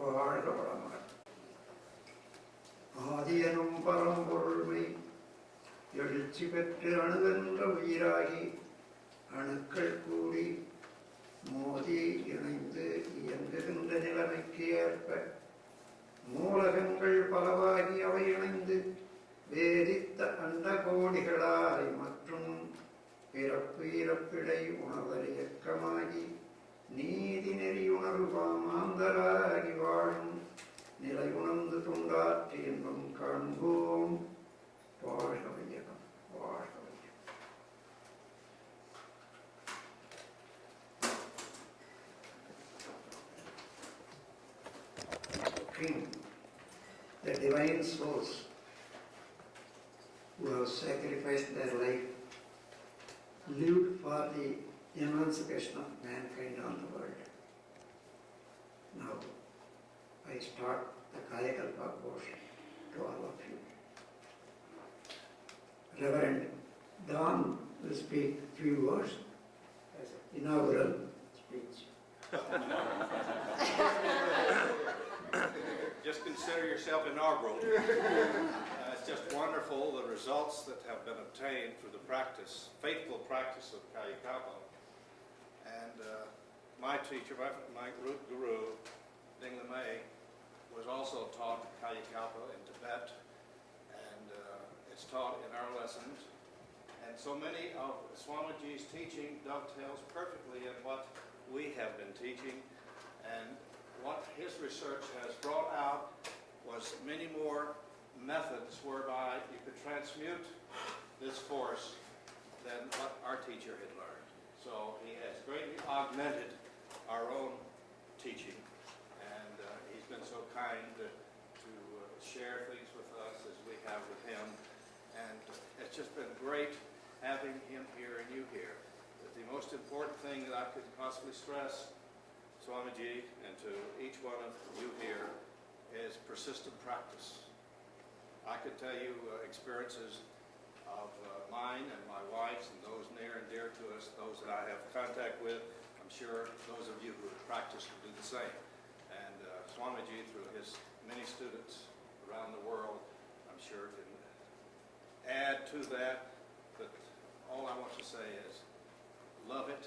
வாழ்க வளமுடன். ஆதியனும் பரம்பொருள்மை எழுச்சி பெற்று அணுவென்ற உயிராகி அணுக்கள் கூடி மோதி இணைந்து இயங்குகின்ற நிலைமைக்கு ஏற்ப மூலகங்கள் பலவாகி அவை இணைந்து வேதித்த அண்ட கோடிகளாய் மற்றும் பிறப்பு இறப்பிடை உணர்தல் இயக்கமாகி நீதி நெறி உணர்வு மாந்தராகி வாழும் நிலை உணர்ந்து தொண்டாற்றி என்பம் காண்போம். வாழ்க வையகம், வாழ்க வையகம். King, the divine souls who have sacrificed their life, lived for the emancipation of mankind on the world. Now, I start the Kaya Kalpa portion to all of you. Reverend Don will speak few words as an inaugural speech. Just consider yourself inaugural. It's just wonderful, the results that have been obtained through the practice, faithful practice of Kaya Kalpa. And my teacher, my guru, Ding Lamay, was also taught Kaya Kalpa in Tibet, and it's taught in our lessons. And so many of Swamiji's teaching dovetails perfectly in what we have been teaching, and what his research has brought out was many more methods whereby you could transmute this force than what our teacher had learned. So he has greatly augmented our own teaching, and he's been so kind to share things with us as we have with him, and it's just been great having him here and you here. But the most important thing that I could possibly stress, Swamiji, and to each one of you here, is persistent practice. I could tell you experiences of mine and my wife's and those near and dear to us, those that I have contact with. I'm sure those of you who have practiced will do the same. And Swamiji, through his many students around the world, I'm sure can add to that. But all I want to say is, love it,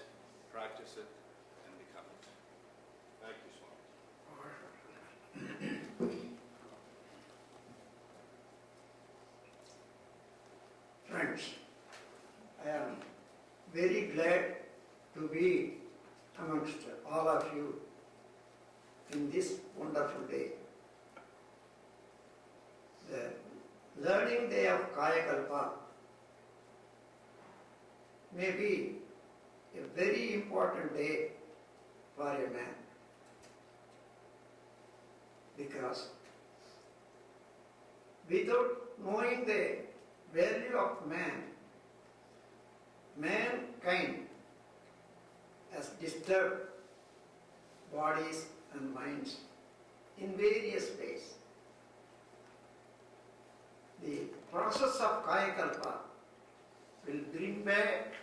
practice it, and become it. Thank you, Swami. Friends, I am very glad to be amongst all of you in this wonderful day. The learning day of Kaya Kalpa may be a very important day for a man, because without knowing the value of mankind has disturbed bodies and minds in various ways. The process of Kaya Kalpa will bring back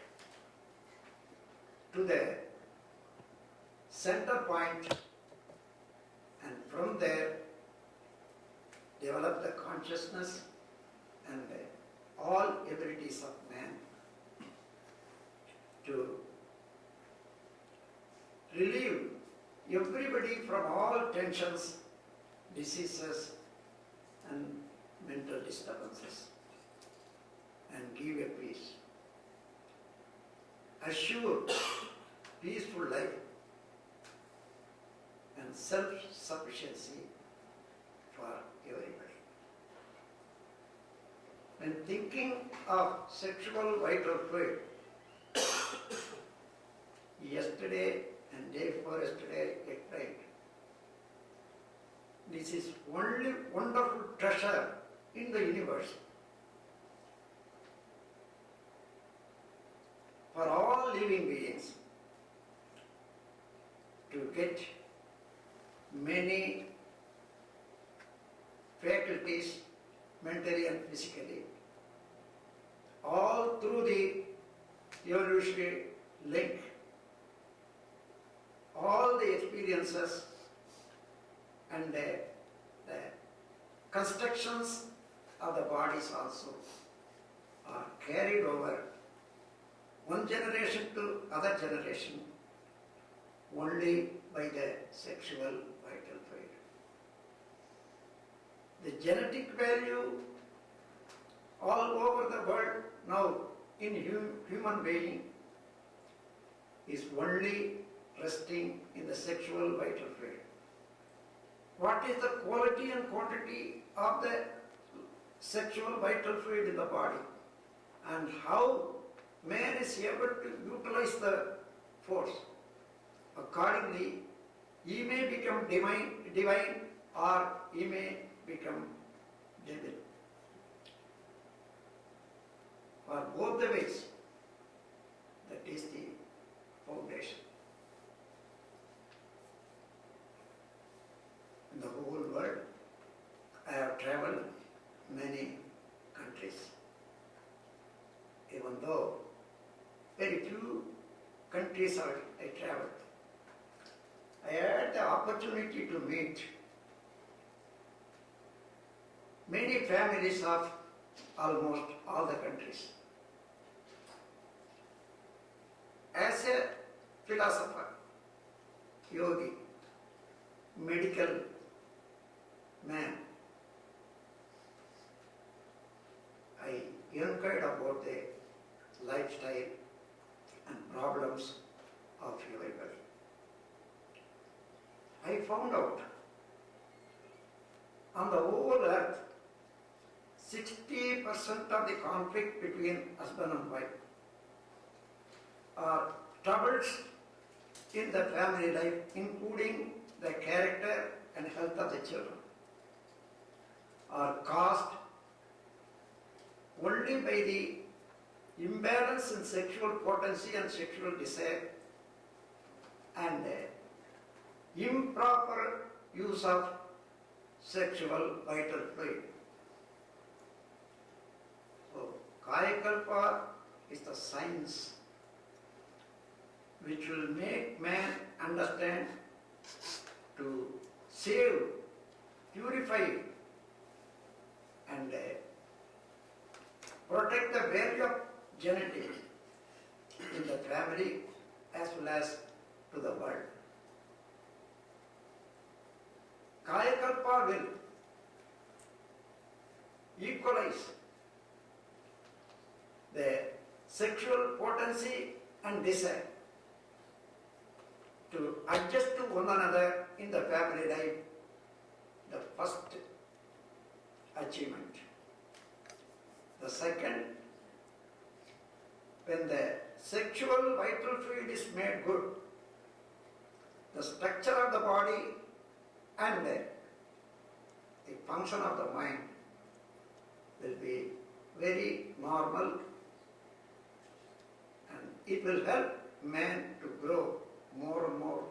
to the center point, and from there develop the consciousness and all abilities of man to relieve everybody from all tensions, diseases and mental disturbances, and give a peace. Assure peaceful life and self-sufficiency for everybody. When thinking of sexual vital fluid, yesterday and day before yesterday at night, this is only wonderful treasure in the universe. For all living beings to get many faculties, mentally and physically, all through the evolutionary link, all the experiences and the constructions of the bodies also are carried over one generation to other generation only by the sexual vital fluid. The genetic value all over the world now in human being is only resting in the sexual vital fluid. What is the quality and quantity of the sexual vital fluid in the body, and how man is able to utilize the force? Accordingly, he may become divine or he may become devil. For both the ways, that is the foundation. In the whole world, I have traveled many countries. Even though very few countries I traveled, I had the opportunity to meet many families of almost all the countries. As a philosopher, yogi, medical man, I inquired about the lifestyle and problems of everybody. I found out on the whole earth, 60% of the conflict between husband and wife are troubles in the family life, including the character and health of the children, are caused only by the imbalance in sexual potency and sexual desire and improper use of sexual vital fluid. So, Kaya Kalpa is the science which will make man understand to save, purify and protect the value of genetics in the family as well as to the world. Kaya Kalpa will equalize the sexual potency and desire to adjust to one another in the family life, the first achievement. The second, when the sexual vital fluid is made good, the structure of the body and the function of the mind will be very normal, and it will help man to grow more and more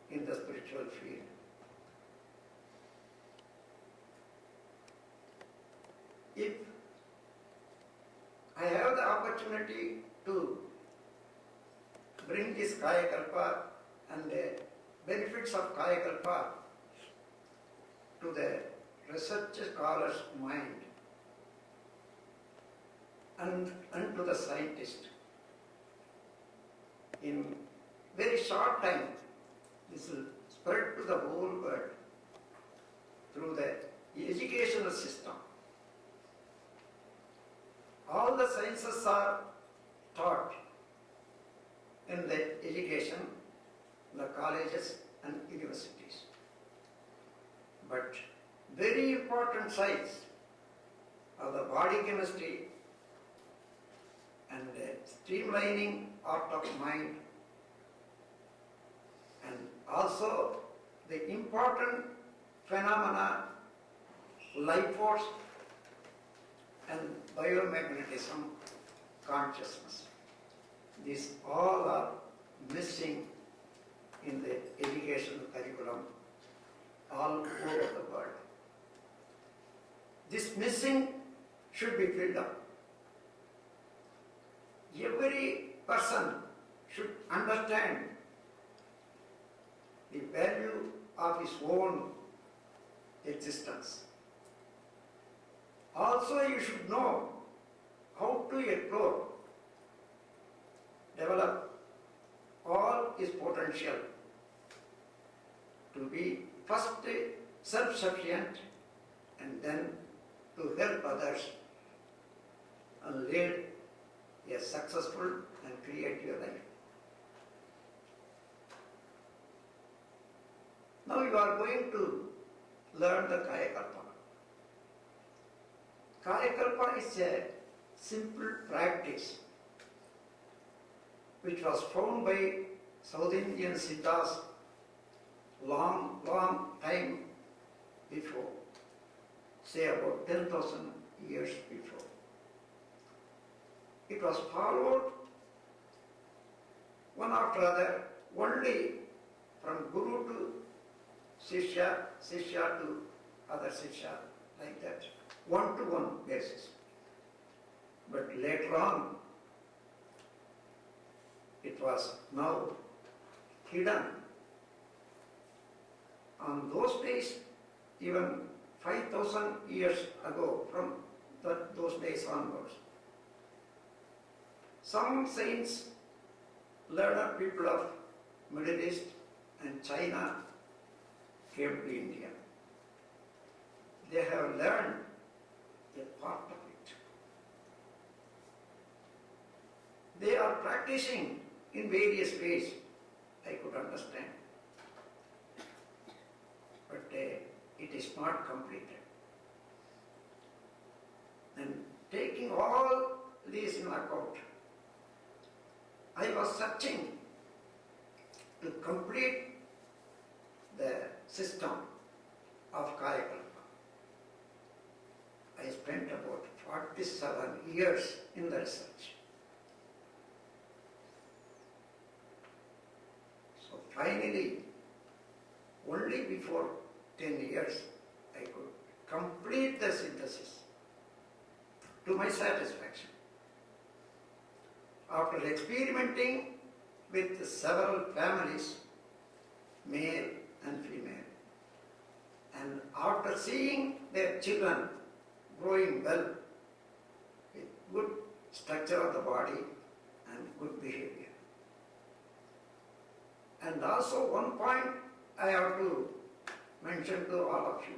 in the spiritual field. If I have the opportunity to bring this Kaya Kalpa and the benefits of Kaya Kalpa to the research scholars' mind and to the scientist, in very short time, this will spread to the whole world through the educational system. All the sciences are taught in the education, the colleges and universities. But very important science of the body chemistry and streamlining art of mind, and also the important phenomena, life force and biomagnetism consciousness. These all are missing in the educational curriculum all over the world. This missing should be filled up. Every person should understand the value of his own existence. Also, you should know how to explore, develop all his potential to be first self-sufficient and then to help others and lead a successful and creative life. Now you are going to learn the Kaya Kalpa. Kaya Kalpa is a simple practice which was found by South Indian Siddhas long time before, say about 10,000 years before. It was followed one after other only from Guru to Shishya, Shishya to other Shishya, like that, one-to-one basis. But later on, it was now hidden. On those days, even 5,000 years ago, from those days onwards, some saints, learned people of Middle East and China came to India. They have learned a part of it. They are practicing in various ways, I could understand. But it is not completed. And taking all these in account, I was searching to complete the system of Kaya Kalpa. I spent about 47 years in the research. So finally, only before 10 years, I could complete the synthesis to my satisfaction. After experimenting with several families, male and female, and after seeing their children growing well with good structure of the body and good behavior. And also one point I have to mention to all of you.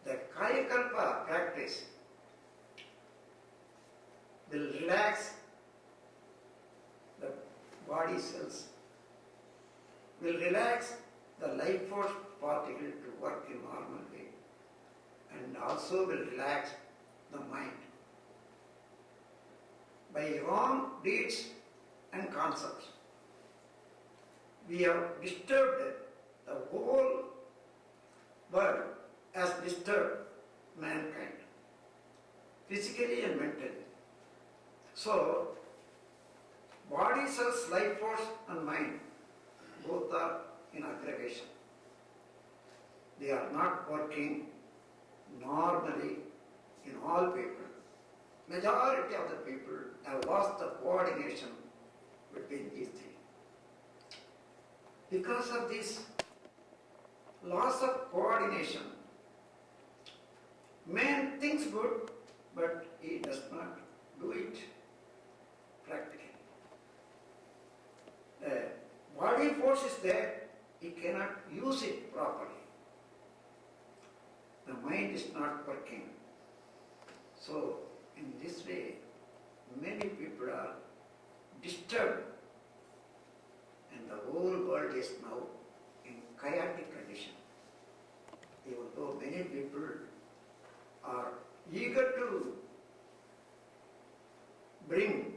The Kaya Kalpa practice will relax the body cells, will relax the life force particle to work in normal way, and also will relax the mind. By wrong deeds and concepts, we have disturbed the whole world, as disturbed mankind, physically and mentally. So, body cells, life force and mind, both are in aggregation. They are not working normally in all people. Majority of the people have lost the coordination between these three. Because of this loss of coordination, man thinks good, but he does not do it practically. The body force is there, he cannot use it properly. The mind is not working. So, in this way, many people are disturbed, and the whole world is now in chaotic condition. Even though many people are eager to bring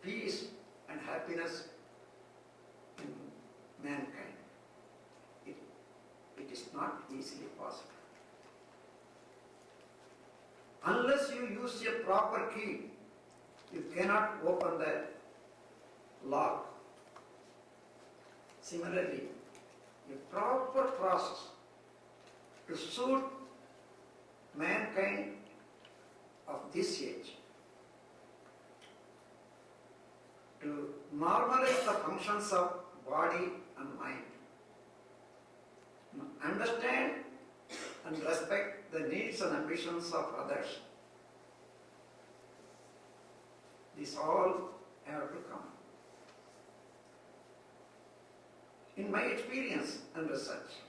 peace and happiness in mankind, it is not easily possible. Unless you use a proper key, you cannot open the lock. Similarly, a proper process to suit mankind of this age, to normalize the functions of body and mind, understand and respect the needs and ambitions of others. This all have to come. In my experience and research,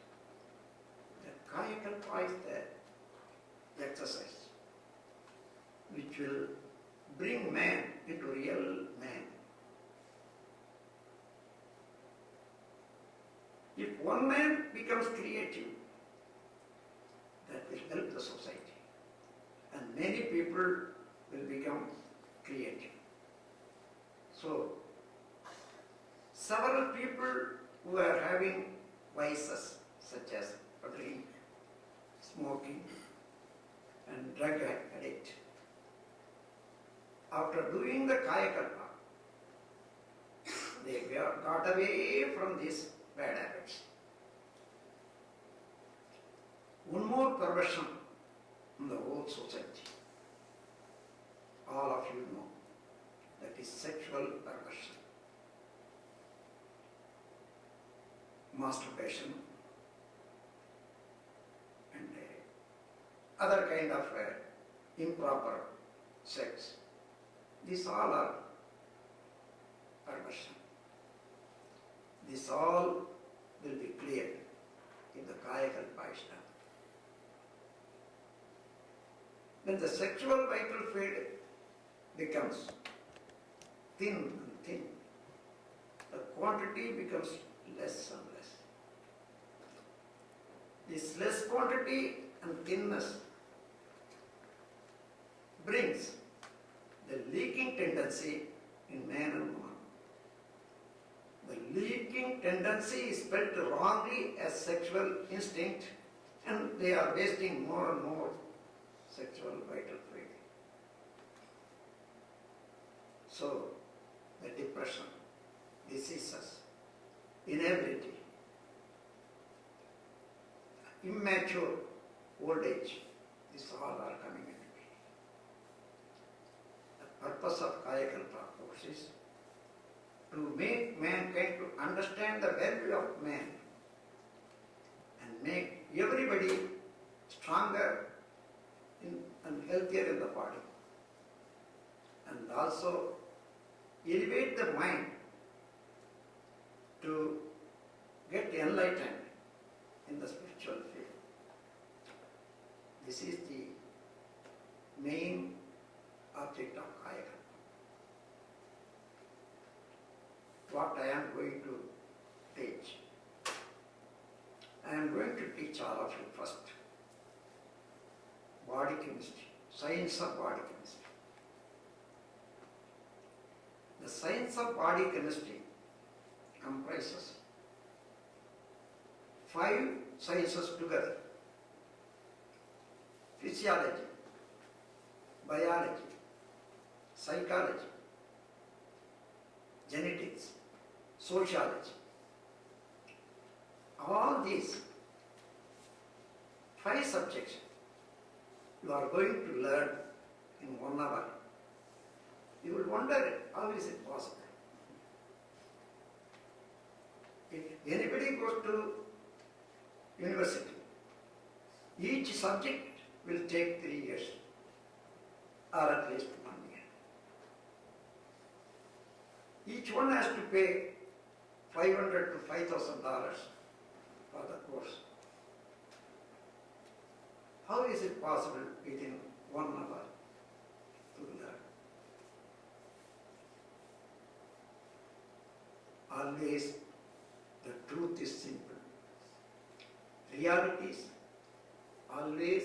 the Kaya Kalpa is the exercise which will bring man into real man. If one man becomes creative, that will help the society, and many people will become creative. So, several people who are having vices such as drink, smoking, and drug addict, after doing the Kaya Kalpa, they got away from these bad habits. One more perversion in the whole society, all of you know, that is sexual perversion. Masturbation and other kind of improper sex. These all are perversion. This all will be cleared in the Kaya Kalpa is done. When the sexual vital fluid becomes thin and thin, the quantity becomes less and less. This less quantity and thinness brings the leaking tendency in man and woman. The leaking tendency is felt wrongly as sexual instinct, and they are wasting more and more sexual vital fluid. So, the depression, diseases, inability, immature old age, these all are coming into play. The purpose of Kaya Kalpa, of course, is to make mankind to understand the value of man and make everybody stronger and healthier in the body, and also elevate the mind to get enlightened in the spiritual field. This is the main object of Kaya Kalpa. What I am going to teach. I am going to teach all of you first body chemistry, science of body chemistry. The science of body chemistry comprises 5 sciences together: physiology, biology, psychology, genetics, sociology. All these 5 subjects you are going to learn in 1 hour. You will wonder, how is it possible? If anybody goes to university, each subject will take 3 years, or at least 1 year. Each one has to pay $500 to $5,000 for the course. How is it possible within 1 hour to learn? Always the truth is simple. Realities always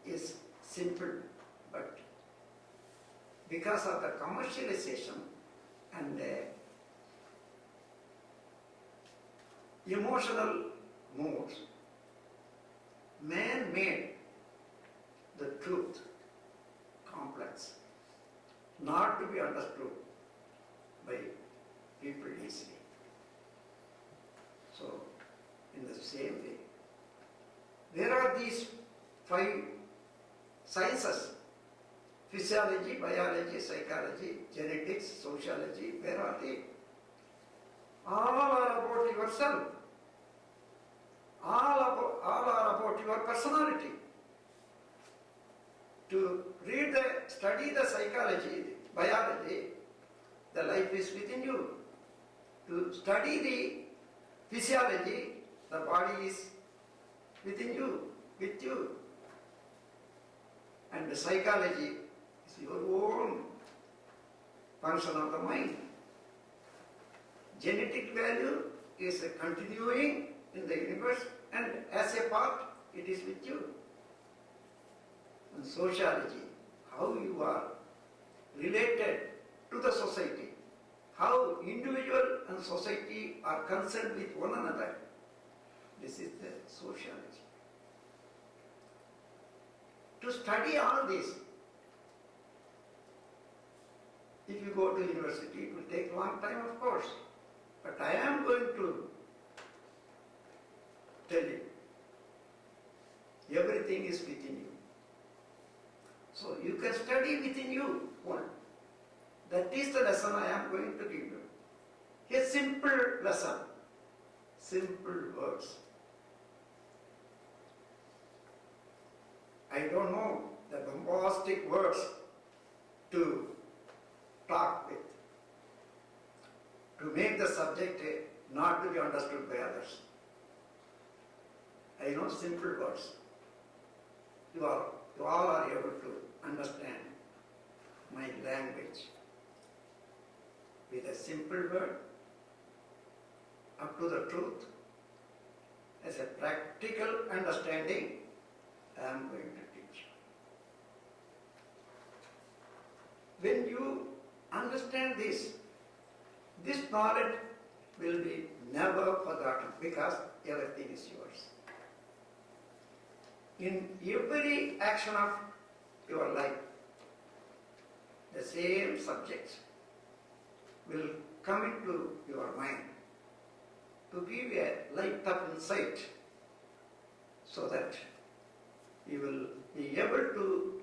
is simple, but because of the commercialization and emotional moods, man made the truth complex, not to be understood by people easily. So, in the same way, where are these 5 sciences? Physiology, biology, psychology, genetics, sociology, where are they? All are about yourself. All are about your personality. To study the psychology, biology, the life is within you. To study the physiology, the body is within you, with you. And the psychology is your own function of the mind. Genetic value is continuing in the universe, and as a part, it is with you. And sociology, how you are related to the society, how individual and society are concerned with one another. This is the sociology. To study all this, if you go to university, it will take a long time, of course. But I am going to tell you, everything is within you. So you can study within you. One. That is the lesson I am going to give you. A simple lesson, simple words. I don't know the bombastic words to talk with, to make the subject not to be understood by others. I know simple words. You all are able to understand my language. With a simple word, up to the truth, as a practical understanding, I am going to teach. When you understand this knowledge will be never forgotten because everything is yours. In every action of your life, the same subjects will come into your mind to give a light of insight so that you will be able to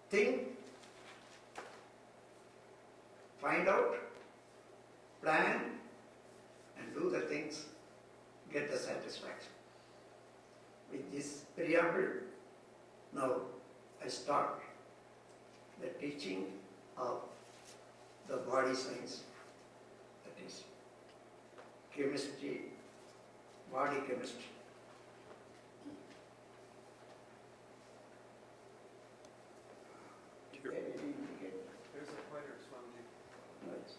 think, find out, plan, and do the things, get the satisfaction. With this preamble, now I start the teaching of the body science, that is chemistry, body chemistry. There's a pointer, Swamiji. Right.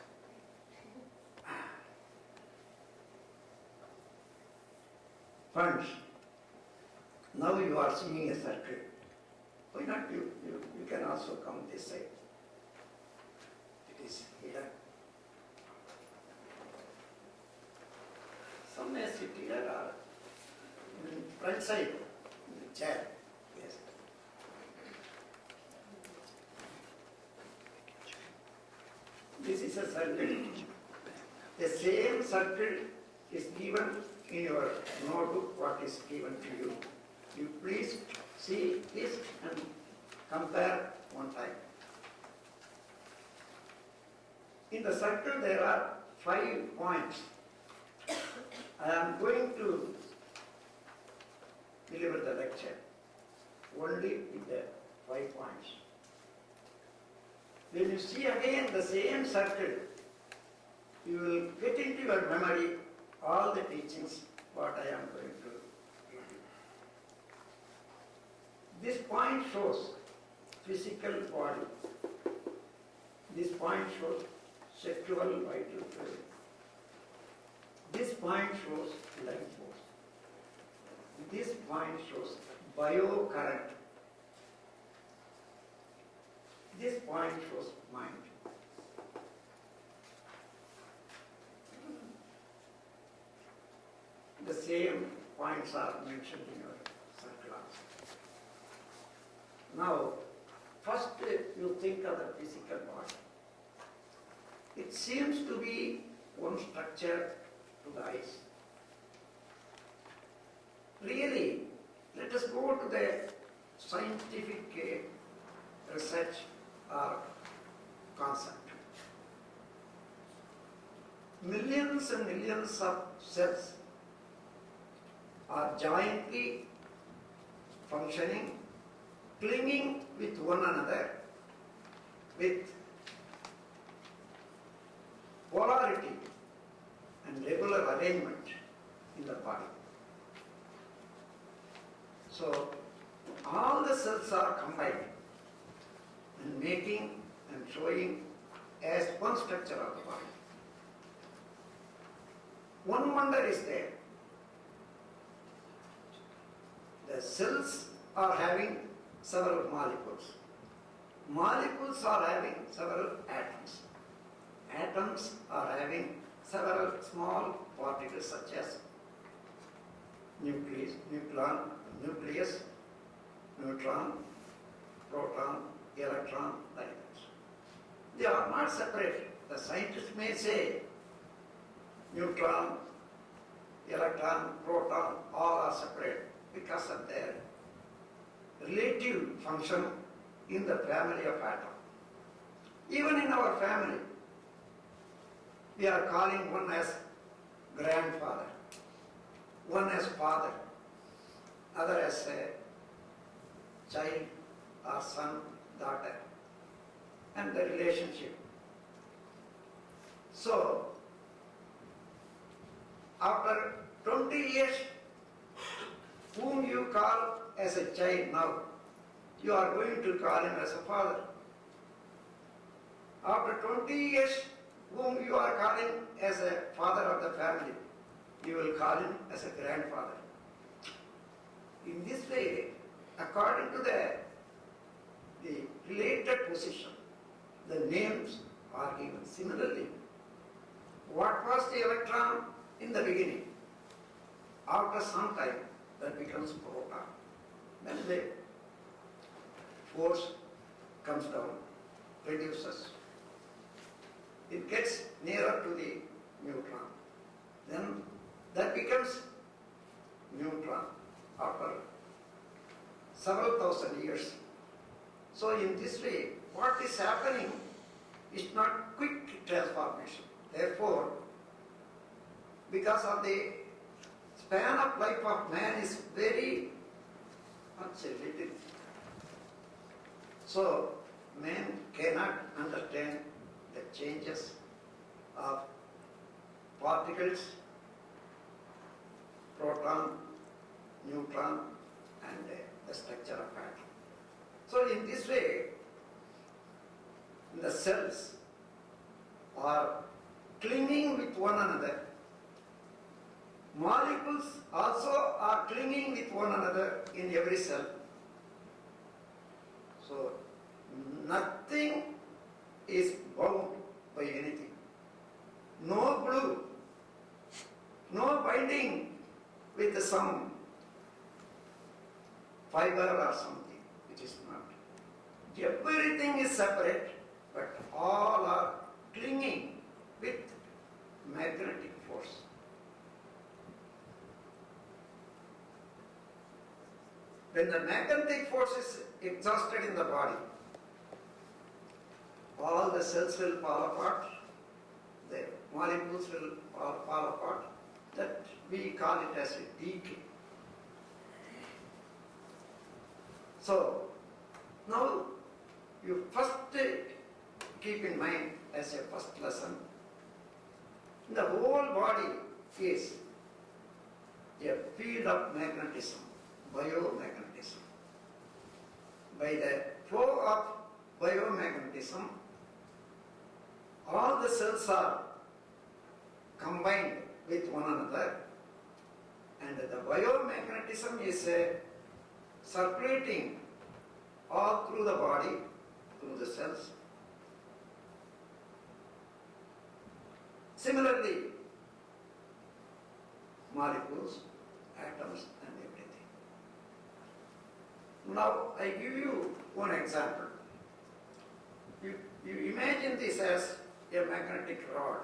Friends, now you are seeing a circle. Why not you can also come this side. It is here. Some may sit here or in front side, in the chair. Yes. This is a circle. The same circle is given in your notebook, what is given to you. You please see this and compare one time. In the circle there are 5 points. I am going to deliver the lecture only with the 5 points. When you see again the same circle, you will get into your memory all the teachings what I am going to give you. This point shows physical body. This point shows sexual vital fluid. This point shows life force. This point shows biocurrent. This point shows mind. The same points are mentioned in your circle also. Now, first you think of the physical body. It seems to be one structure to the eyes. Really, let us go to the scientific research or concept. Millions millions and millions of cells are jointly functioning, clinging with one another with polarity and regular arrangement in the body. So all the cells are combined and making and showing as one structure of the body. One wonder is there. The cells are having several molecules. Molecules are having several atoms. Atoms are having several small particles such as nucleus, neutron, proton, electron, like that. They are not separate. The scientists may say neutron, electron, proton, all are separate because of their relative function in the family of atom. Even in our family, we are calling one as grandfather, one as father, other as a child or son, daughter, and the relationship. So, after 20 years, whom you call as a child now, you are going to call him as a father. After 20 years, whom you are calling as a father of the family, you will call him as a grandfather. In this way, according to the related position, the names are given. Similarly, what was the electron in the beginning? After some time, that becomes proton. Then the force comes down, reduces. It gets nearer to the neutron. Then that becomes neutron after several thousand years. So in this way, what is happening is not quick transformation. Therefore, because of the span of life of man is very much little. So man cannot understand the changes of particles, proton, neutron, and the structure of atom. So in this way, the cells are clinging with one another. Molecules also are clinging with one another in every cell. So nothing is bound by anything. No glue, no binding with some fiber or something. It is not. Everything is separate, but all are clinging with magnetic force. When the magnetic force is exhausted in the body, all the cells will fall apart, the molecules will fall apart. That we call it as a decay. So, now you first keep in mind as a first lesson, the whole body is a field of magnetism, biomagnetism. By the flow of biomagnetism, all the cells are combined with one another, and the biomagnetism is circulating all through the body, through the cells. Similarly, molecules, atoms, and everything. Now, I give you one example. You imagine this as a magnetic rod.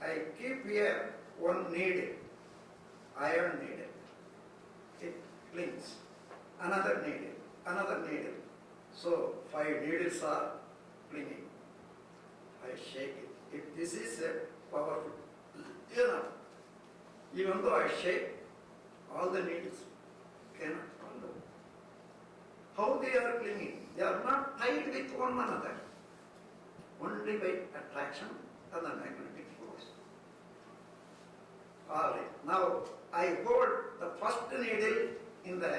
I keep here one needle, iron needle. It clings. Another needle, another needle. So 5 needles are clinging. I shake it. If this is powerful. You know, even though I shake, all the needles cannot follow. How they are clinging? They are not tied with one another, only by attraction and the magnetic force. All right. Now I hold the first needle in the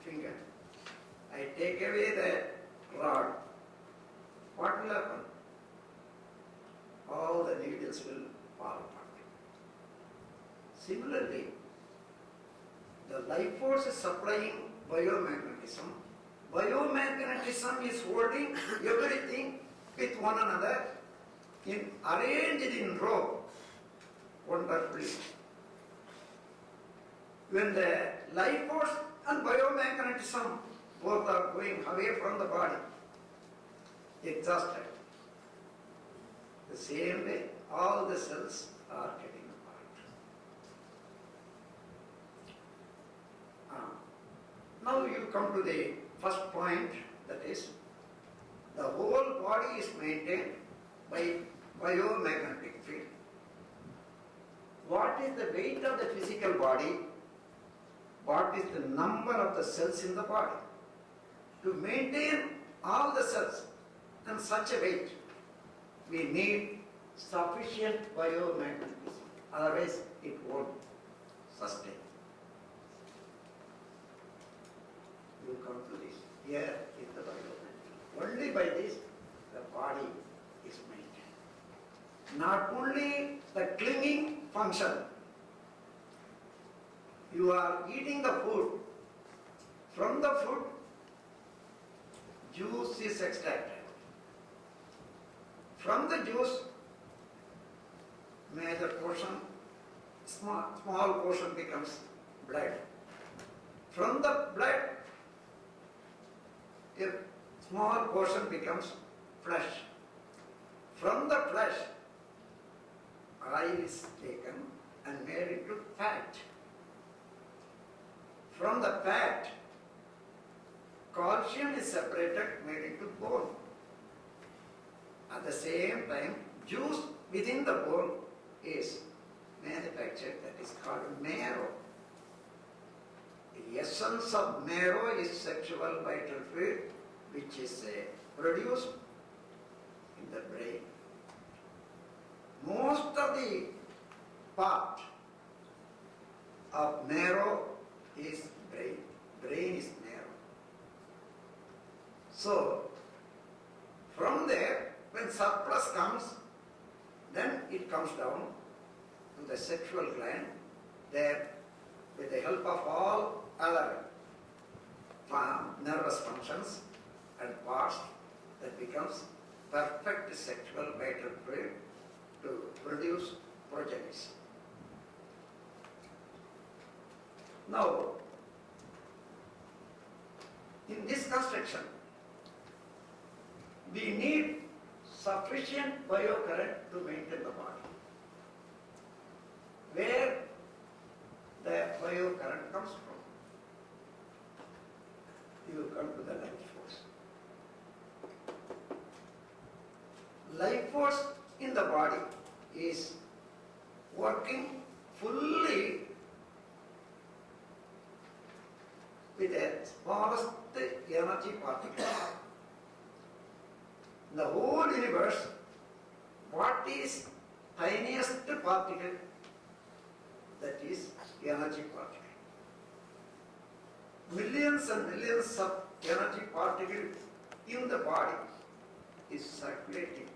finger. I take away the rod. What will happen? All the needles will fall apart. Similarly, the life force is supplying biomagnetism. Biomagnetism is holding everything with one another, arranged in row wonderfully. When the life force and biomagnetism both are going away from the body, exhausted, the same way all the cells are getting apart. Now you come to the first point, that is, the whole body is maintained by biomagnetic field. What is the weight of the physical body? What is the number of the cells in the body? To maintain all the cells and such a weight, we need sufficient biomagnetism. Otherwise, it won't sustain. You come to this. Here is the biomagnetism. Only by this, the body is maintained. Not only the clinging function. You are eating the food. From the food, juice is extracted. From the juice, major portion, small portion becomes blood. From the blood, a small portion becomes flesh. From the flesh, oil is taken and made into fat. From the fat, calcium is separated, made into bone. At the same time, juice within the bone is manufactured, that is called marrow. The essence of marrow is sexual vital fluid, which is produced in the brain. Most of the part of marrow is brain. Brain is marrow. So, from there, when surplus comes, then it comes down to the sexual gland. There, with the help of all other nervous functions and parts, that becomes perfect sexual vital fluid to produce progenies. Now, in this construction, we need sufficient biocurrent to maintain the body. Where the biocurrent comes from? You come to the life force. Life force in the body is working fully with the smallest energy particle. In the whole universe, what is tiniest particle? That is energy particle. Millions and millions of energy particles in the body is circulating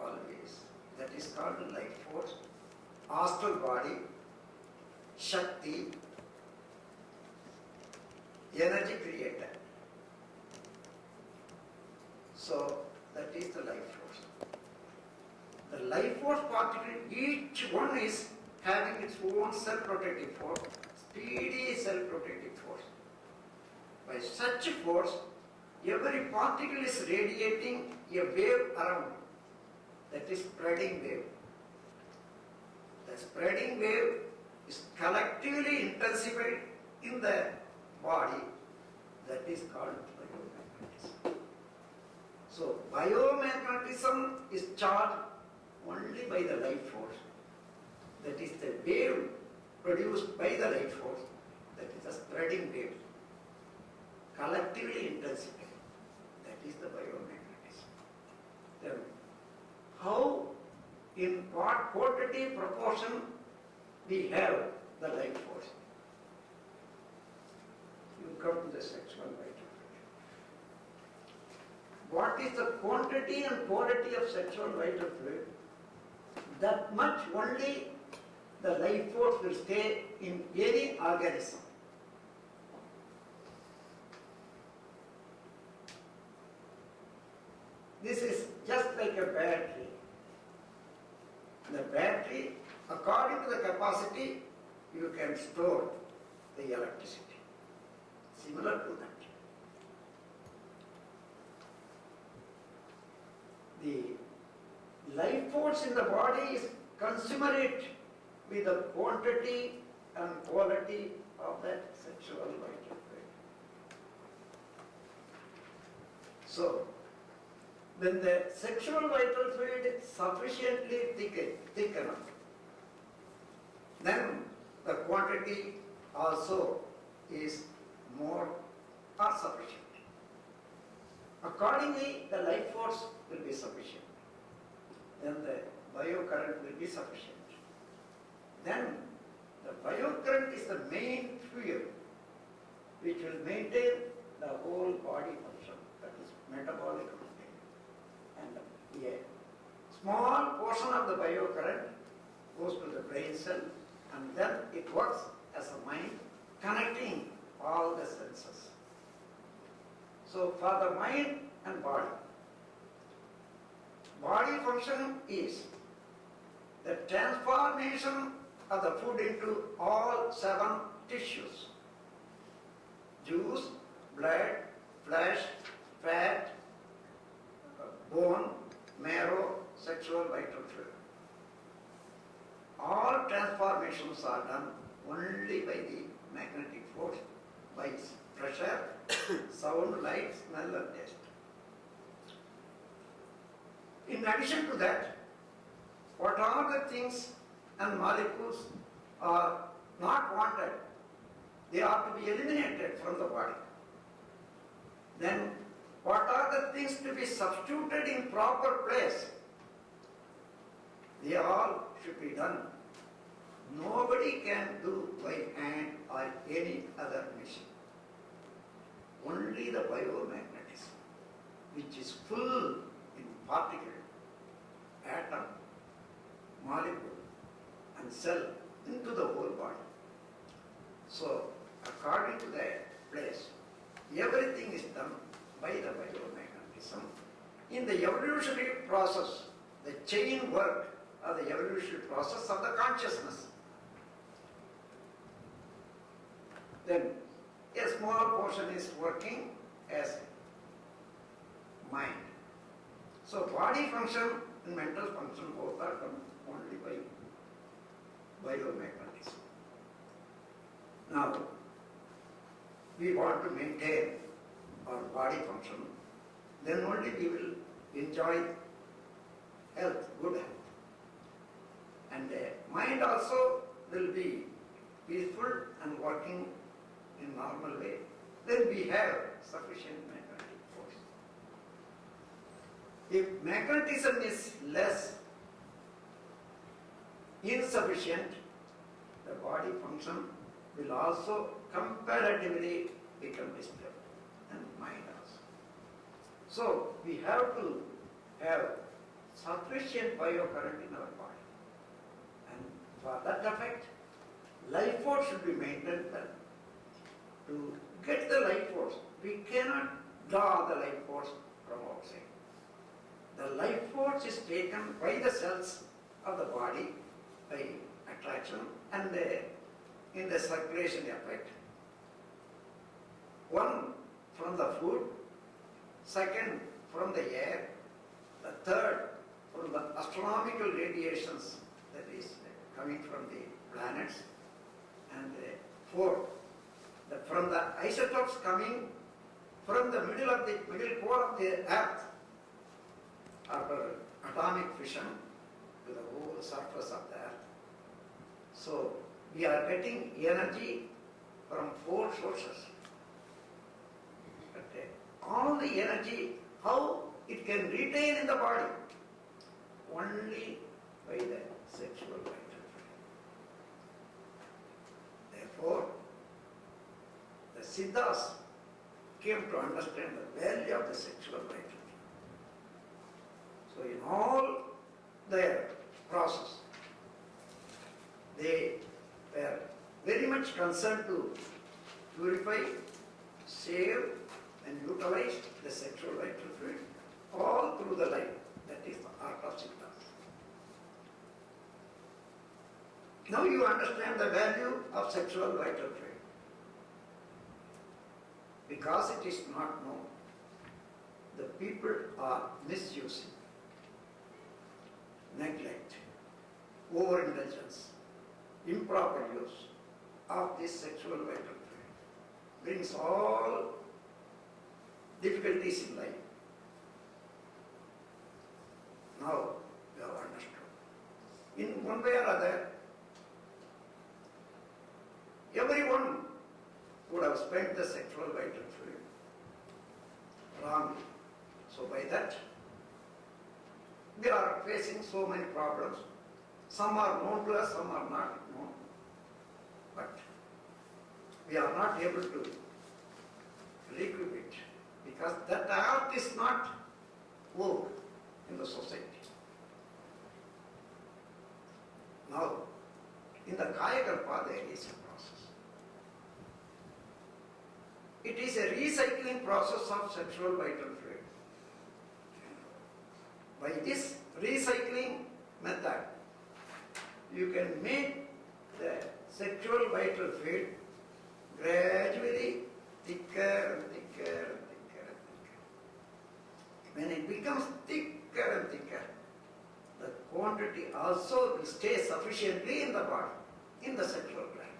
always. That is called life force, astral body, Shakti, energy creator. So that is the life force. The life force particle, each one is having its own self-protective force, speedy self-protective force. By such force, every particle is radiating a wave around. That is spreading wave. The spreading wave is collectively intensified in the body. That is called biomagnetism. So biomagnetism is charged only by the life force. that is the wave produced by the light force, that is the spreading wave, collectively intensify. That is the biomagnetism. Then, how, in what quantitative proportion we have the light force? You come to the sexual vital fluid. What is the quantity and quality of sexual vital fluid? That much only the life force will stay in any organism. This is just like a battery. The battery, according to the capacity, you can store the electricity. Similar to that. The life force in the body is commensurate with the quantity and quality of that sexual vital fluid. So, when the sexual vital fluid is sufficiently thick enough, then the quantity also is more or sufficient. Accordingly, the life force will be sufficient. Then the biocurrent will be sufficient. Then the biocurrent is the main fuel which will maintain the whole body function, that is metabolic function. And a small portion of the biocurrent goes to the brain cell, and then it works as a mind connecting all the senses. So for the mind and body function is the transformation of the food into all 7 tissues: juice, blood, flesh, fat, bone, marrow, sexual vital fluid. All transformations are done only by the magnetic force, by pressure, sound, light, smell and taste. In addition to that, what are the things and molecules are not wanted? They are to be eliminated from the body. Then what are the things to be substituted in proper place? They all should be done. Nobody can do by hand or any other machine. Only the biomagnetism, which is full in particle, atom, molecule and cell into the whole body. So, according to that place, everything is done by the biomagnetism. In the evolutionary process, the chain work of the evolutionary process of the consciousness. Then a small portion is working as mind. So body function and mental function both are done only by biomagnetism. Now, we want to maintain our body function, then only we will enjoy health, good health. And the mind also will be peaceful and working in normal way. Then we have sufficient magnetic force. If magnetism is less, insufficient, the body function will also comparatively become disturbed, and mind also. So we have to have sufficient biocurrent in our body. And for that effect, life force should be maintained well. To get the life force, we cannot draw the life force from outside. The life force is taken by the cells of the body by attraction and in the circulation effect. One from the food, second from the air, the third from the astronomical radiations that is coming from the planets, and the fourth from the isotopes coming from the middle core of the earth after atomic fission to the whole surface of the earth. So we are getting energy from 4 sources. But all the energy, how it can retain in the body? Only by the sexual vital fluid. Therefore, the Siddhas came to understand the value of the sexual vital fluid. So in all their process, they were very much concerned to purify, save and utilize the sexual vital fluid all through the life. That is the art of Siddha. Now you understand the value of sexual vital fluid. Because it is not known, the people are misusing, neglect, overindulgence, improper use of this sexual vital fluid. Brings all difficulties in life. Now you have understood. In one way or other, everyone would have spent the sexual vital fluid wrongly. So by that, we are facing so many problems. Some are known to us, some are not known. But we are not able to recoup it because that art is not work in the society. Now, in the Kaya Kalpa, there is a process. It is a recycling process of sexual vital fluid. By this recycling method, you can make the sexual vital fluid gradually thicker and thicker and thicker and thicker. When it becomes thicker and thicker, the quantity also will stay sufficiently in the body, in the sexual gland.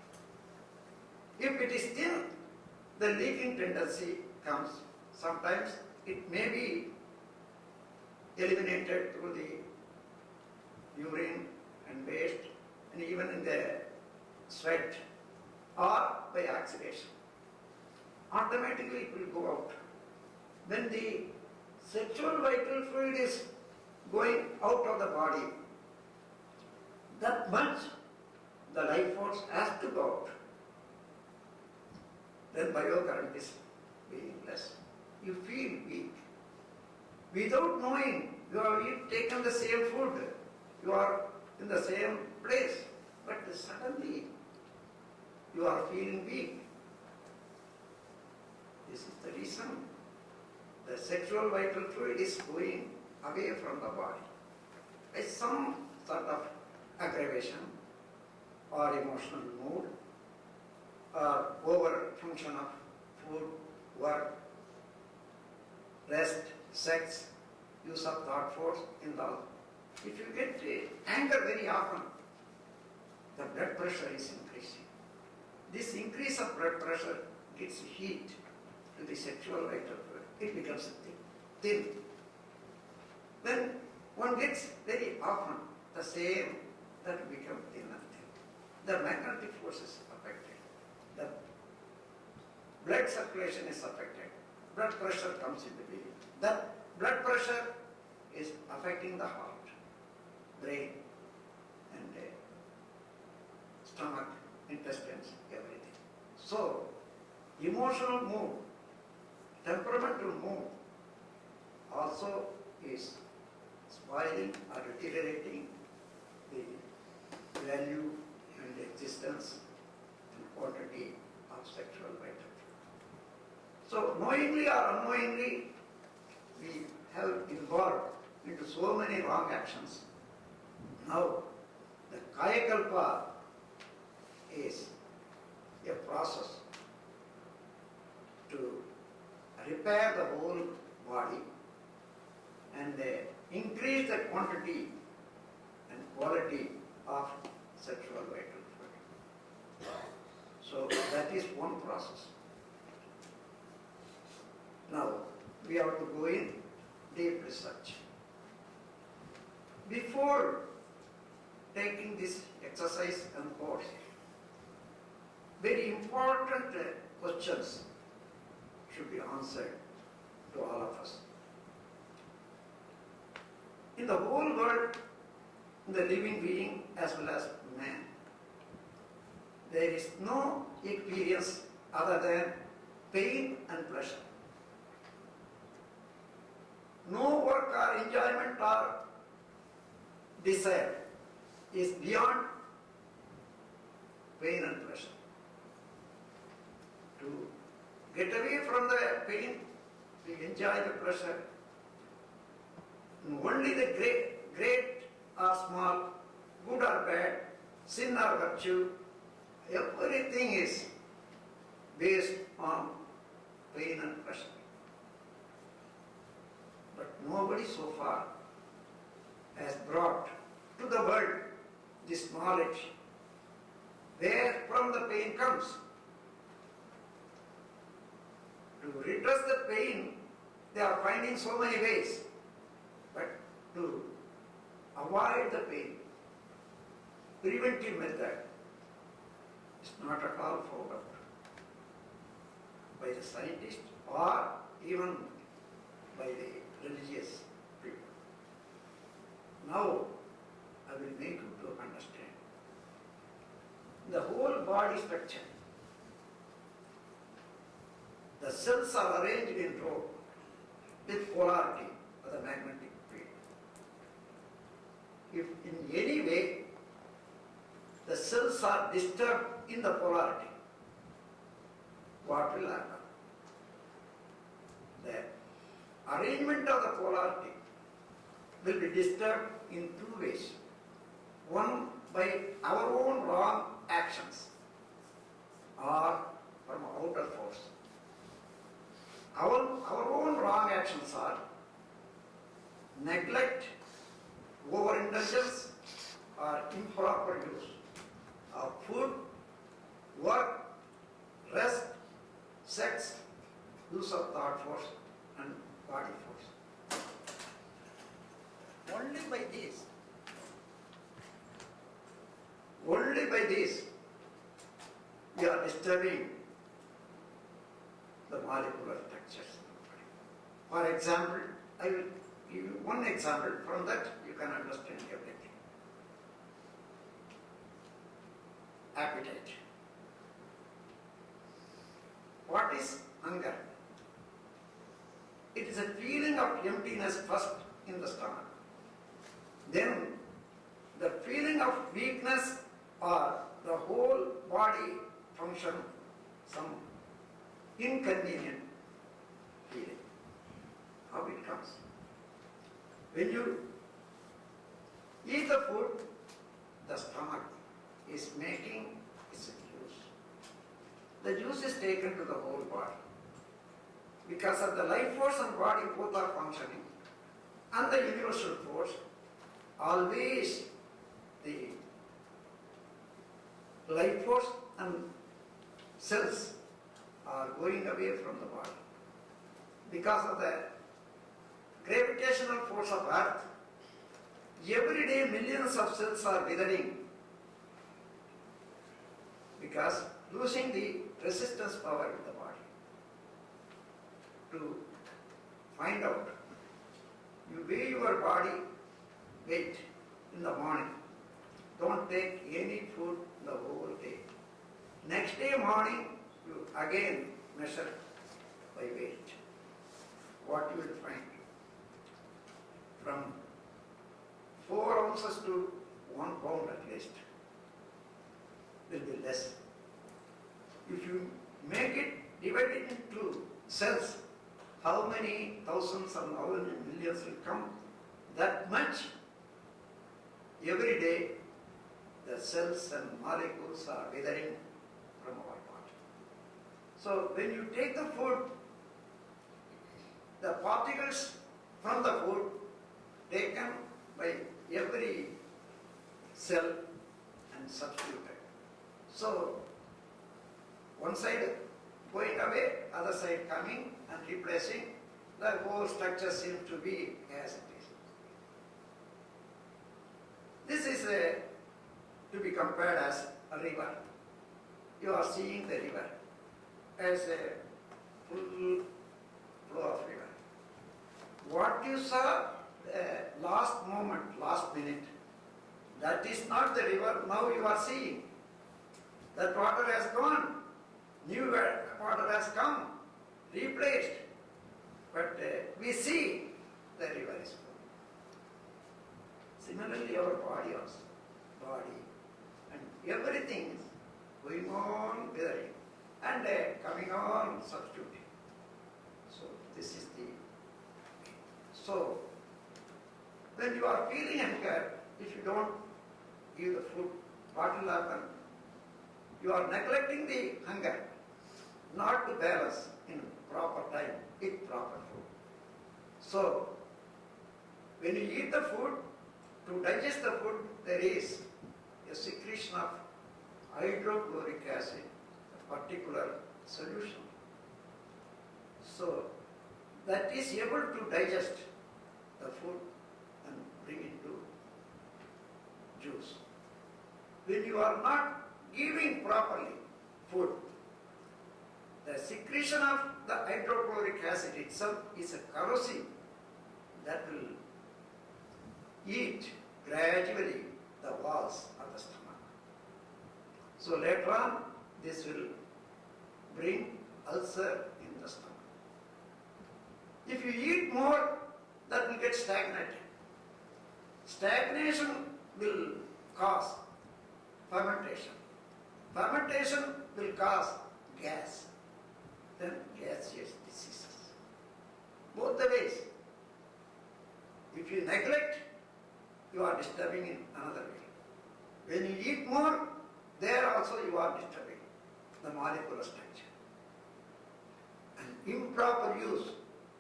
If it is thin, the leaking tendency comes. Sometimes it may be eliminated through the urine and waste and even in the sweat or by oxidation. Automatically it will go out. When the sexual vital fluid is going out of the body, that much the life force has to go out. Then biocurrent is being less. You feel weak. Without knowing, you have taken the same food, you are in the same place, but suddenly you are feeling weak. This is the reason the sexual vital fluid is going away from the body by some sort of aggravation or emotional mood or over function of food, work, rest, sex, use of thought force in the. If you get anger very often, the blood pressure is increasing. This increase of blood pressure gets heat to the sexual vital fluid. It becomes thin. When one gets very often the same, that will become thin and thin. The magnetic force is affected. The blood circulation is affected. Blood pressure comes into being. That blood pressure is affecting the heart, brain, and stomach, intestines, everything. So, emotional mood, temperamental mood also is spoiling or deteriorating the value and existence and quantity of sexual vital fluid. So, knowingly or unknowingly, we have involved into so many wrong actions. Now, the Kaya Kalpa is a process to repair the whole body and increase the quantity and quality of sexual vital fluid. So that is one process. Now, we have to go in deep research. Before taking this exercise and course, very important questions should be answered to all of us. In the whole world, in the living being as well as man, there is no experience other than pain and pleasure. No work or enjoyment or desire is beyond pain and pleasure. To get away from the pain, we enjoy the pleasure. Only the great or small, good or bad, sin or virtue, everything is based on pain and pleasure. But nobody so far has brought to the world this knowledge where from the pain comes. To redress the pain, they are finding so many ways, but to avoid the pain, preventive method is not at all followed by the scientists or even by the religious people. Now, I will make you to understand the whole body structure. The cells are arranged in row with polarity of the magnetic field. If in any way the cells are disturbed in the polarity, what will happen? The arrangement of the polarity will be disturbed in two ways. One, by our own wrong actions or from outer force. Our own wrong actions are neglect, overindulgence, or improper use of food, work, rest, sex, use of thought force and body force. Only by this, we are disturbing the molecular structures of the body. For example, I will give you one example. From that you can understand everything. Appetite. What is hunger? It is a feeling of emptiness first in the stomach. Then the feeling of weakness or the whole body function, some inconvenient feeling. How it comes? When you eat the food, the stomach is making its juice. The juice is taken to the whole body. Because of the life force and body both are functioning, and the universal force, always the life force and cells are going away from the body. Because of the gravitational force of earth, every day millions of cells are withering because losing the resistance power in the body. To find out, you weigh your body weight in the morning. Don't take any food the whole day. Next day morning, you again measure by weight. What you will find? From 4 ounces to 1 pound at least will be less. If you make it, divide it into cells, how many thousands and how many millions will come? That much every day the cells and molecules are withering from our body. So when you take the food, the particles from the food taken by every cell and substituted. So one side going away, other side coming and replacing, the whole structure seems to be as it is. This is to be compared as a river. You are seeing the river as a full flow of river. What you saw last moment, last minute, that is not the river now you are seeing. That water has gone, new water has come, replaced. But we see the river is full. Similarly, our body also, body and everything is going on withering and coming on substituting. So this is the. So when you are feeling hunger, if you don't give the food, what will happen? You are neglecting the hunger, not to balance in proper time, eat proper food. So when you eat the food, to digest the food, there is a secretion of hydrochloric acid, a particular solution. So that is able to digest the food and bring it to juice. When you are not giving properly food, the secretion of the hydrochloric acid itself is a corrosive that will eat gradually the walls of the stomach. So later on, this will bring ulcer in the stomach. If you eat more, that will get stagnated. Stagnation will cause fermentation. Fermentation will cause gas. Then gaseous diseases. Both the ways. If you neglect, you are disturbing in another way. When you eat more, there also you are disturbing the molecular structure. And improper use,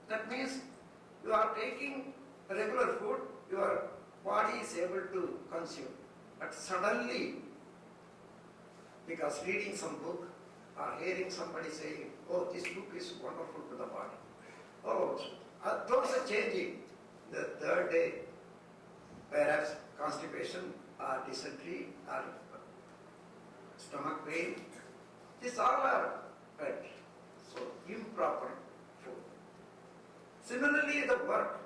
that means you are taking regular food, your body is able to consume. But suddenly, because reading some book or hearing somebody saying, oh, this book is wonderful to the body. Oh, those are changing. The third day, perhaps constipation or dysentery or stomach pain, these all are bad. So improper food. Similarly, the work.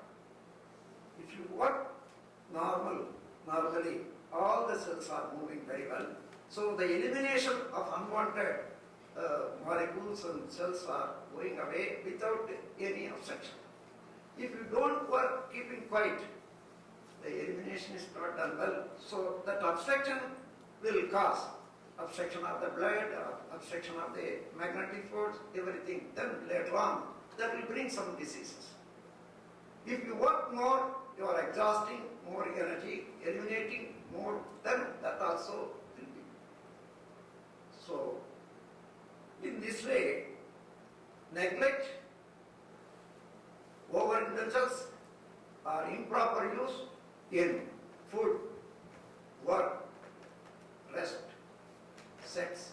If you work normally, all the cells are moving very well. So the elimination of unwanted molecules and cells are going away without any obstruction. If you don't work keeping quiet, the elimination is not done well. So that obstruction will cause obstruction of the blood, obstruction of the magnetic force, everything. Then later on, that will bring some diseases. If you work more, you are exhausting more energy, eliminating more, then that also will be. So, in this way, neglect, overindulgence, or improper use in food, work, rest, sex,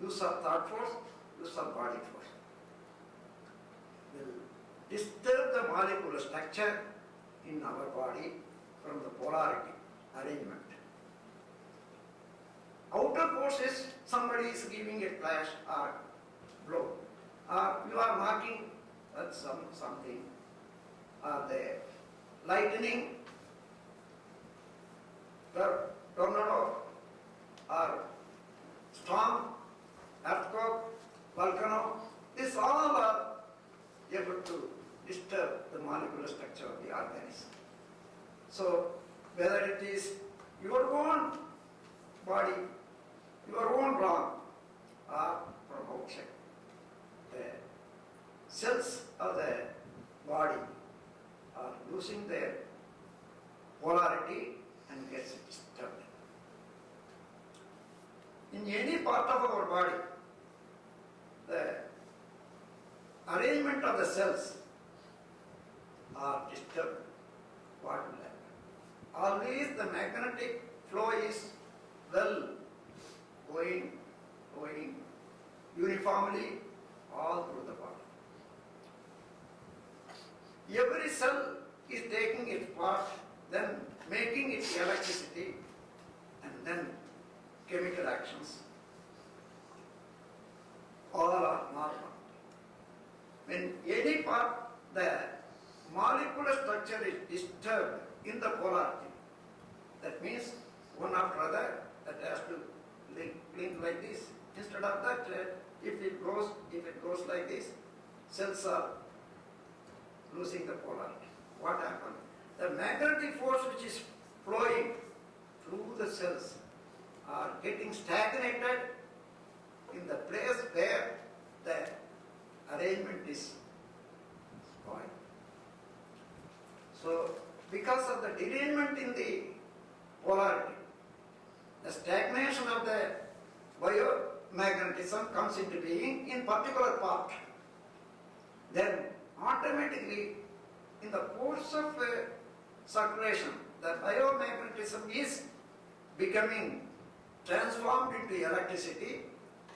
use of thought force, use of body force will disturb the molecular structure in our body from the polarity arrangement. Outer forces, somebody is giving a flash or blow, or you are marking at something, or the lightning, tornado, or storm, earthquake, volcano, these all are able to disturb the molecular structure of the organism. So, whether it is your own body, your own wrong, or from outside, the cells of the body are losing their polarity and gets disturbed. In any part of our body, the arrangement of the cells are disturbed. What will happen? Always the magnetic flow is well going uniformly all through the body. Every cell is taking its part, then making its electricity, and then chemical actions, all are normal. When any part, the molecular structure is disturbed in the polarity, that means one after other that has to link like this. Instead of that, if it goes like this, cells are losing the polarity. What happens? The magnetic force which is flowing through the cells are getting stagnated in the place where the arrangement is spoiled. So, because of the derangement in the polarity, the stagnation of the biomagnetism comes into being in particular part. Then automatically, in the course of circulation, the biomagnetism is becoming transformed into electricity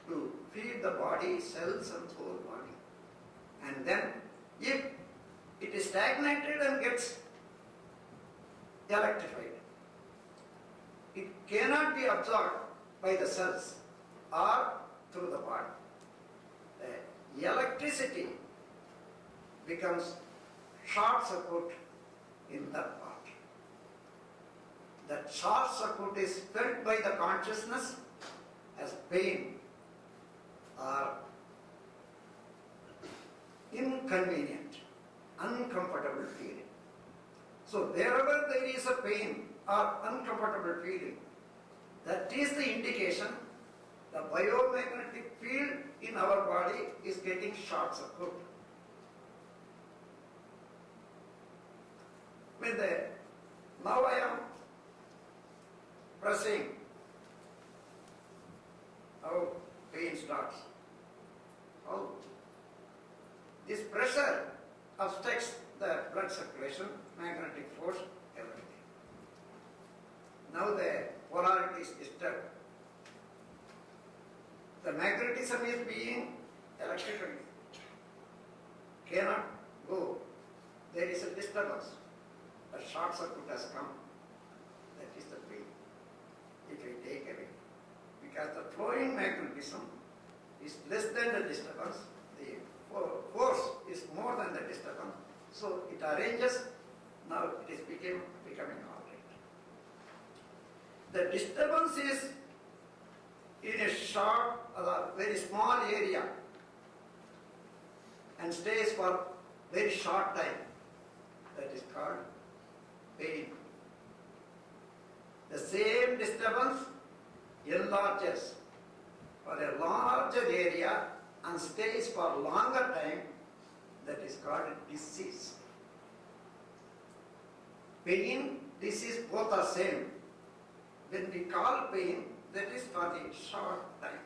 to feed the body, cells and whole body. And then if it is stagnated and gets electrified, it cannot be absorbed by the cells or through the body. The electricity becomes short circuit in that part. That short circuit is felt by the consciousness as pain or inconvenient, uncomfortable feeling. So wherever there is a pain or uncomfortable feeling, that is the indication the biomagnetic field in our body is getting short circuit. Now I am pressing, how pain starts. How this pressure obstructs the blood circulation, magnetic force, everything. Now the polarity is disturbed. The magnetism is being electrical, cannot go. There is a disturbance. A short circuit has come. That is the pain. If we take away, because the flowing magnetism is less than the disturbance, the force is more than the disturbance, so it arranges. Now it is becoming all right. The disturbance is in a short, very small area and stays for very short time. That is called pain. The same disturbance enlarges for a larger area and stays for longer time. That is called disease. Pain, disease, both are same. When we call pain, that is for the short time.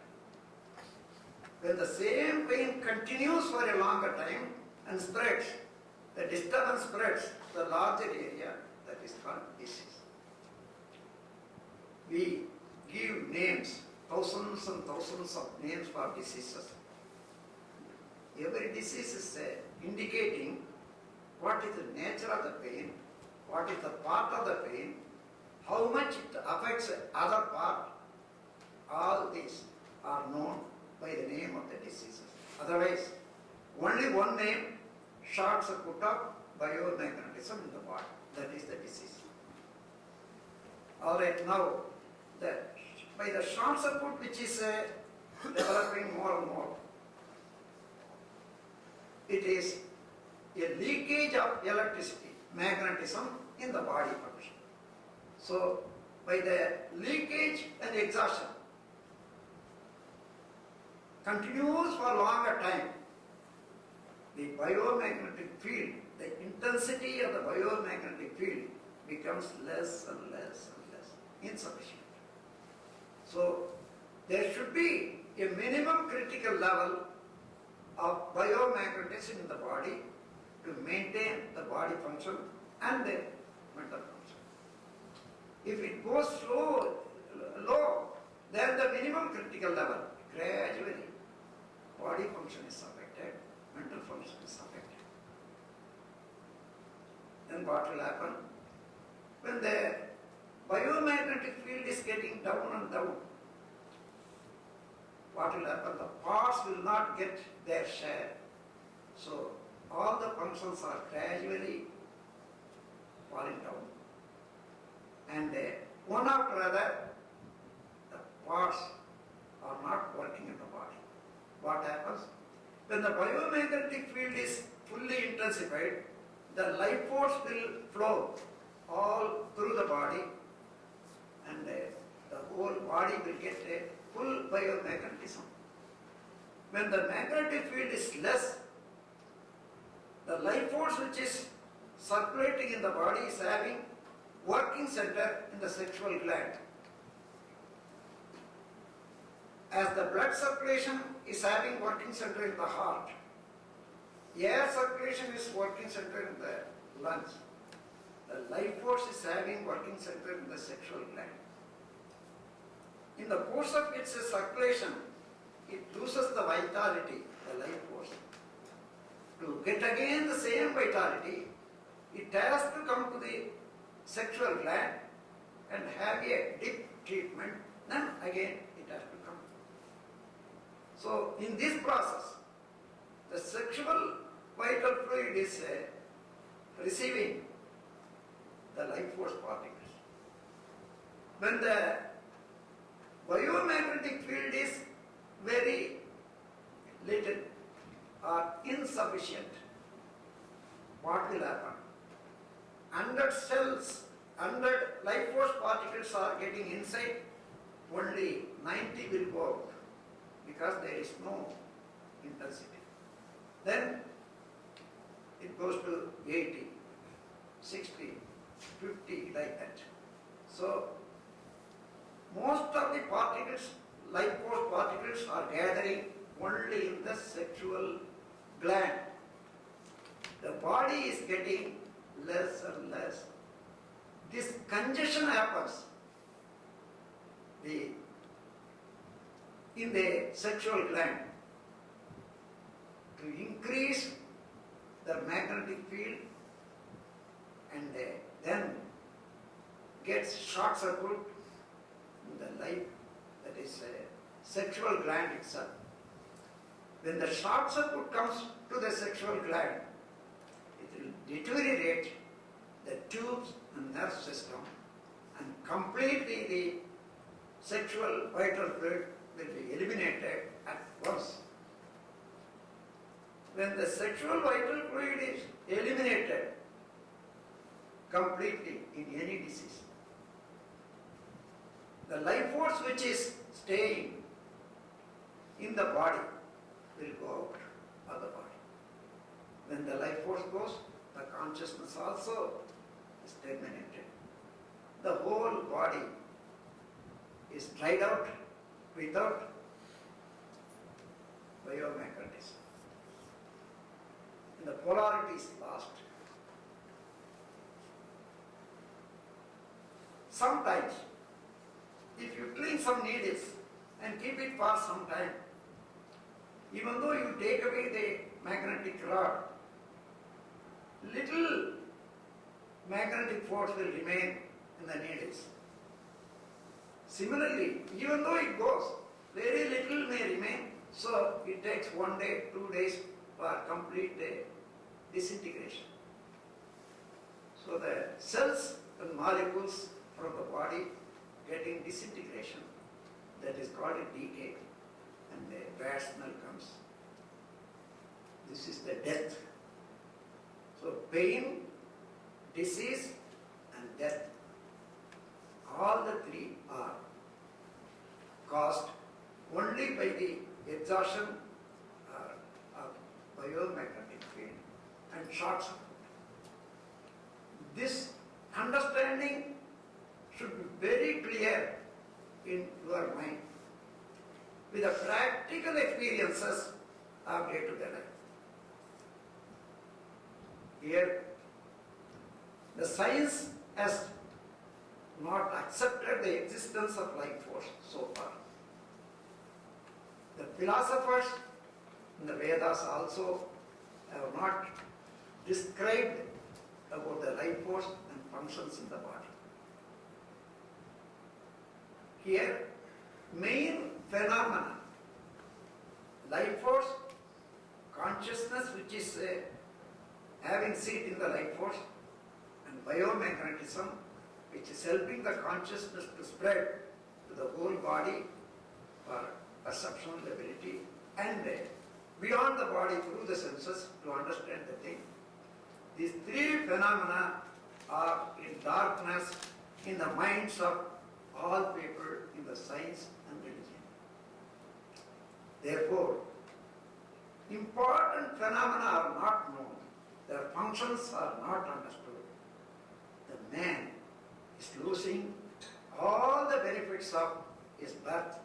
When the same pain continues for a longer time and spreads, the disturbance spreads to the larger area, that is called disease. We give names, thousands and thousands of names for diseases. Every disease is indicating what is the nature of the pain, what is the part of the pain, how much it affects other part. All these are known by the name of the diseases. Otherwise, only one name, short circuit of biomagnetism in the body. That is the disease. All right, now, by the short circuit which is developing more and more, it is a leakage of electricity, magnetism in the body function. So, by the leakage and exhaustion, continues for longer time, the biomagnetic field, the intensity of the biomagnetic field becomes less and less and less, insufficient. So, there should be a minimum critical level of biomagnetism in the body to maintain the body function and the mental function. If it goes low, then the minimum critical level, gradually, body function is affected, mental function is affected. Then what will happen? When the biomagnetic field is getting down and down, what will happen? The parts will not get their share. So all the functions are gradually falling down. And one after other, the parts are not working in the body. What happens? When the biomagnetic field is fully intensified, the life force will flow all through the body, and the whole body will get a full biomagnetism. When the magnetic field is less, the life force which is circulating in the body is having working center in the sexual gland. As the blood circulation is having working center in the heart, air circulation is working center in the lungs, the life force is having working center in the sexual gland. In the course of its circulation, it loses the vitality, the life force. To get again the same vitality, it has to come to the sexual gland and have a deep treatment, then again it has to come. So in this process, the sexual vital fluid is receiving the life force particles. When the biomagnetic field is very little or insufficient, what will happen? 100 cells, 100 life force particles are getting inside, only 90 will go out because there is no intensity. Then it goes to 80, 60, 50, like that. So most of the particles, life force particles, are gathering only in the sexual gland. The body is getting less and less. This congestion happens in the sexual gland to increase the magnetic field, and then gets short circuit in the life, that is sexual gland itself. When the short circuit comes to the sexual gland, it will deteriorate the tubes and nerve system, and completely the sexual vital fluid will be eliminated at once. When the sexual vital fluid is eliminated completely in any disease, the life force which is staying in the body will go out of the body. When the life force goes, the consciousness also is terminated. The whole body is dried out without biomagnetism. And the polarity is lost. Sometimes, if you clean some needles and keep it for some time, even though you take away the magnetic rod, little magnetic force will remain in the needles. Similarly, even though it goes, very little may remain, so it takes 1 day, 2 days for complete disintegration. So the cells and molecules from the body getting disintegration, that is called a decay, and the bad smell comes. This is the death. So pain, disease and death, all the three are caused only by the exhaustion of biomagnetic field and short circuit. This understanding should be very clear in your mind with the practical experiences of day-to-day life. Here, the science has not accepted the existence of life force so far. The philosophers in the Vedas also have not described about the life force and functions in the body. Here, main phenomena life force, consciousness which is having seat in the life force, and biomagnetism which is helping the consciousness to spread to the whole body for perceptual ability and beyond the body through the senses to understand the thing. These three phenomena are in darkness in the minds of all people in the science and religion. Therefore, important phenomena are not known, their functions are not understood. The man is losing all the benefits of his birth,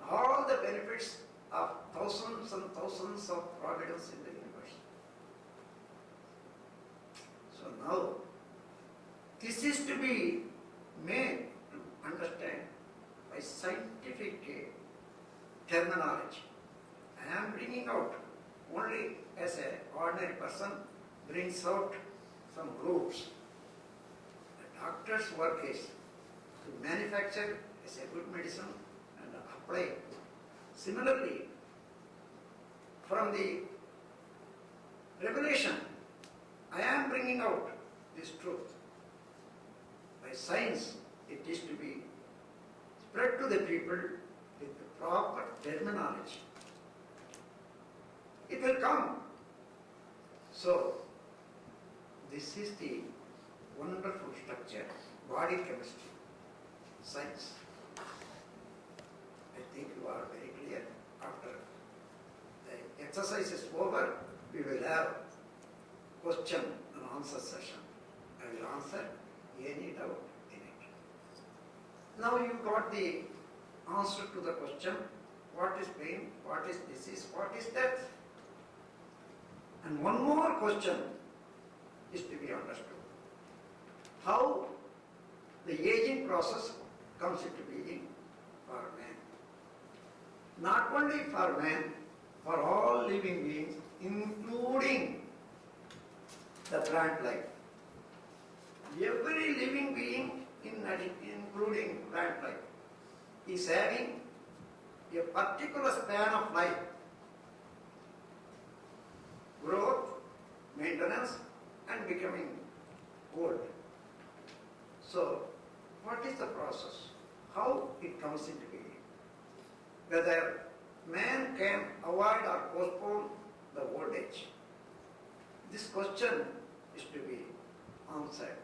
all the benefits of thousands and thousands of providence in the universe. So now, this is to be made to understand by scientific terminology. I am bringing out only as an ordinary person brings out some rules. The doctor's work is to manufacture as a good medicine and apply. Similarly, from the revelation, I am bringing out this truth. By science, it is to be spread to the people with the proper terminology. It will come. So, this is the wonderful structure, body chemistry, science. I think you are very clear. After the exercise is over, we will have question and answer session. I will answer any doubt in it. Now you got the answer to the question, what is pain, what is disease, what is death? And one more question is to be understood. How the aging process comes into being for man. Not only for man, for all living beings, including the plant life. Every living being, including plant life, is having a particular span of life. Growth, maintenance, and becoming old. So, what is the process? How it comes into being? Whether man can avoid or postpone the old age? This question is to be answered.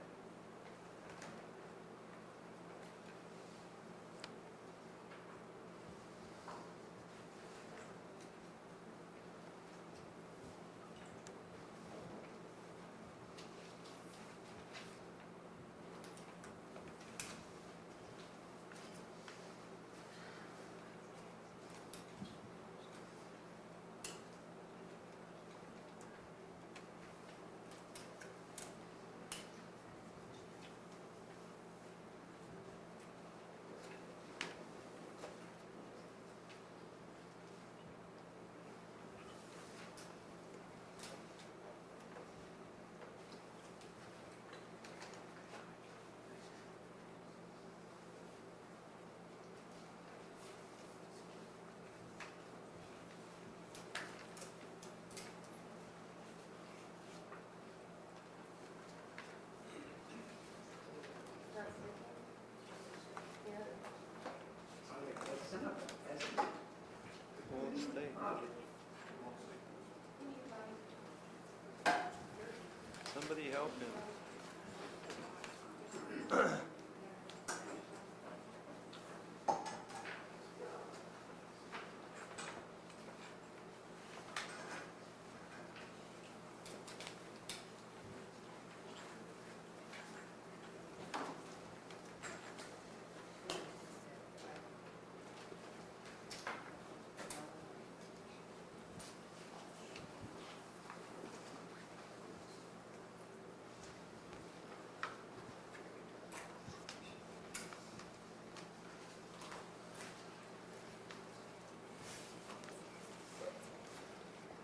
Somebody help him.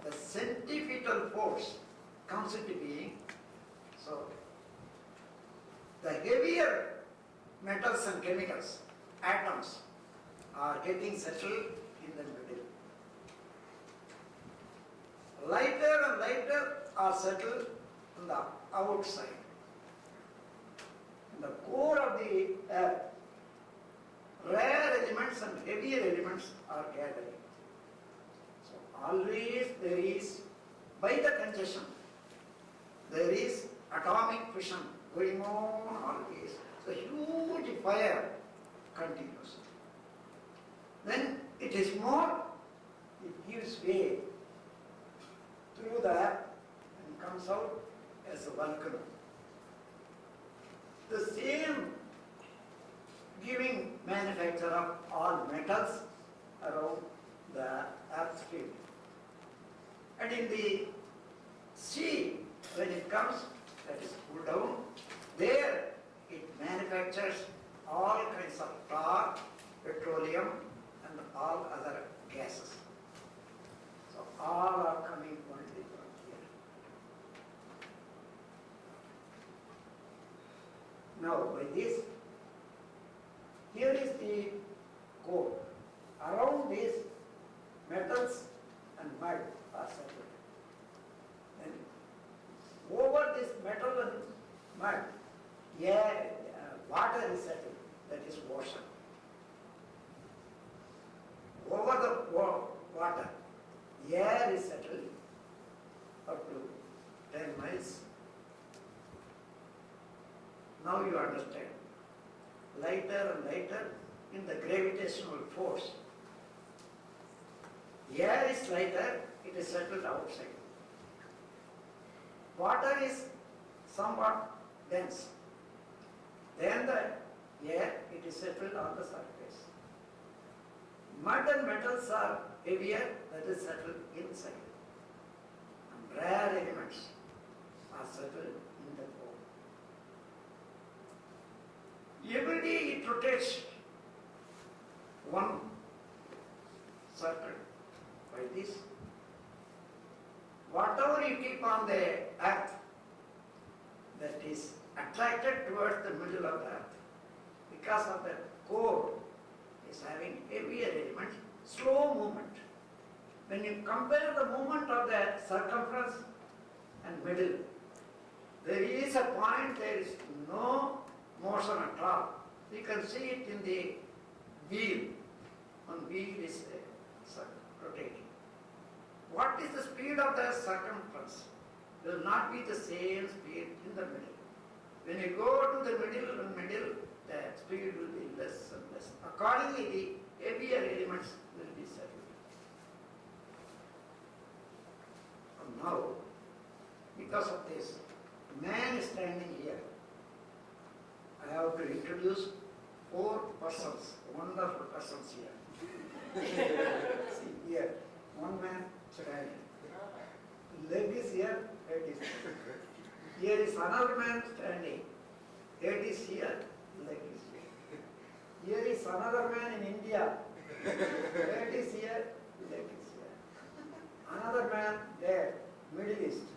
The centrifugal force comes into being. So, the heavier metals and chemicals, atoms, are getting settled in the middle. lighter are settled on the outside. In the core of the earth, rare elements and heavier elements are gathering. So always there is, by the congestion, there is atomic fission going on always. So huge fire continues. Then it is more, it gives way through the earth and comes out as a volcano. The same giving manufacture of all metals around the earth's field. And in the sea, when it comes, that is cooled down, there it manufactures all kinds of tar, petroleum, and all other gases. So all are coming only from here. Now by this, here is the core. Around these metals and mud are settled. Then over this metal and mud, water is settled, that is ocean. Over the water, air is settled up to 10 miles. Now you understand. Lighter and lighter in the gravitational force. Air is lighter, it is settled outside. Water is somewhat dense. Then the air, it is settled on the surface. Mud and metals are heavier, that is settled inside. And rare elements are settled in the core. Every day it rotates one circle by this. Whatever you keep on the earth, that is attracted towards the middle of the earth, because of the core is having heavier element, slow movement. When you compare the movement of the circumference and middle, there is a point, there is no motion at all. You can see it in the wheel. One wheel is rotating. What is the speed of the circumference? Will not be the same speed in the middle. When you go to the middle, the speed will be less and less. Accordingly, the heavier elements will be settled. And now, because of this, man is standing here. I have to introduce 4 persons, wonderful persons here. See here, one man standing. Leg is here, head is here. Here is another man standing. Head is here, leg is here. Here is another man in India. Head is here, leg is here. Another man there, Middle East.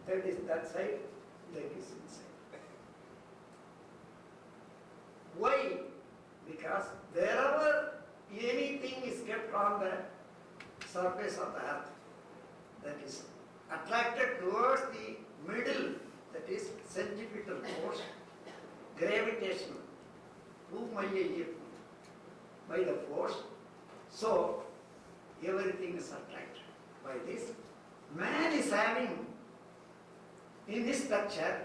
Head is that side, leg is inside. Why? Because wherever anything is kept on the surface of the earth, that is attracted towards the middle, that is centripetal force, gravitational, by the force, so everything is attracted. By this, man is having in his structure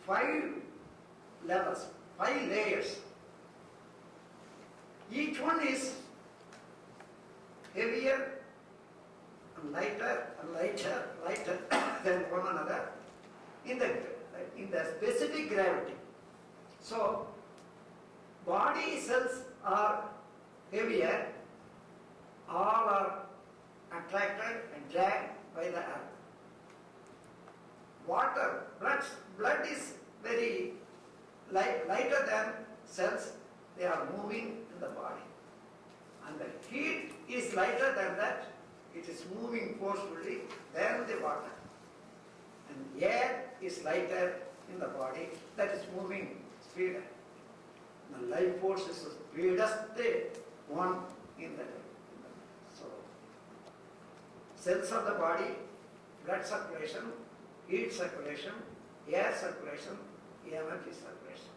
5 levels, 5 layers. Each one is heavier and lighter than one another in the specific gravity. So, body cells are heavier, all are attracted and dragged by the earth. Water, blood is very lighter than cells, they are moving in the body. And the heat is lighter than that, it is moving forcefully than the water. And air is lighter in the body, that is moving speeder. The life force is the speedest one in the so cells of the body, blood circulation, heat circulation, air circulation, energy circulation.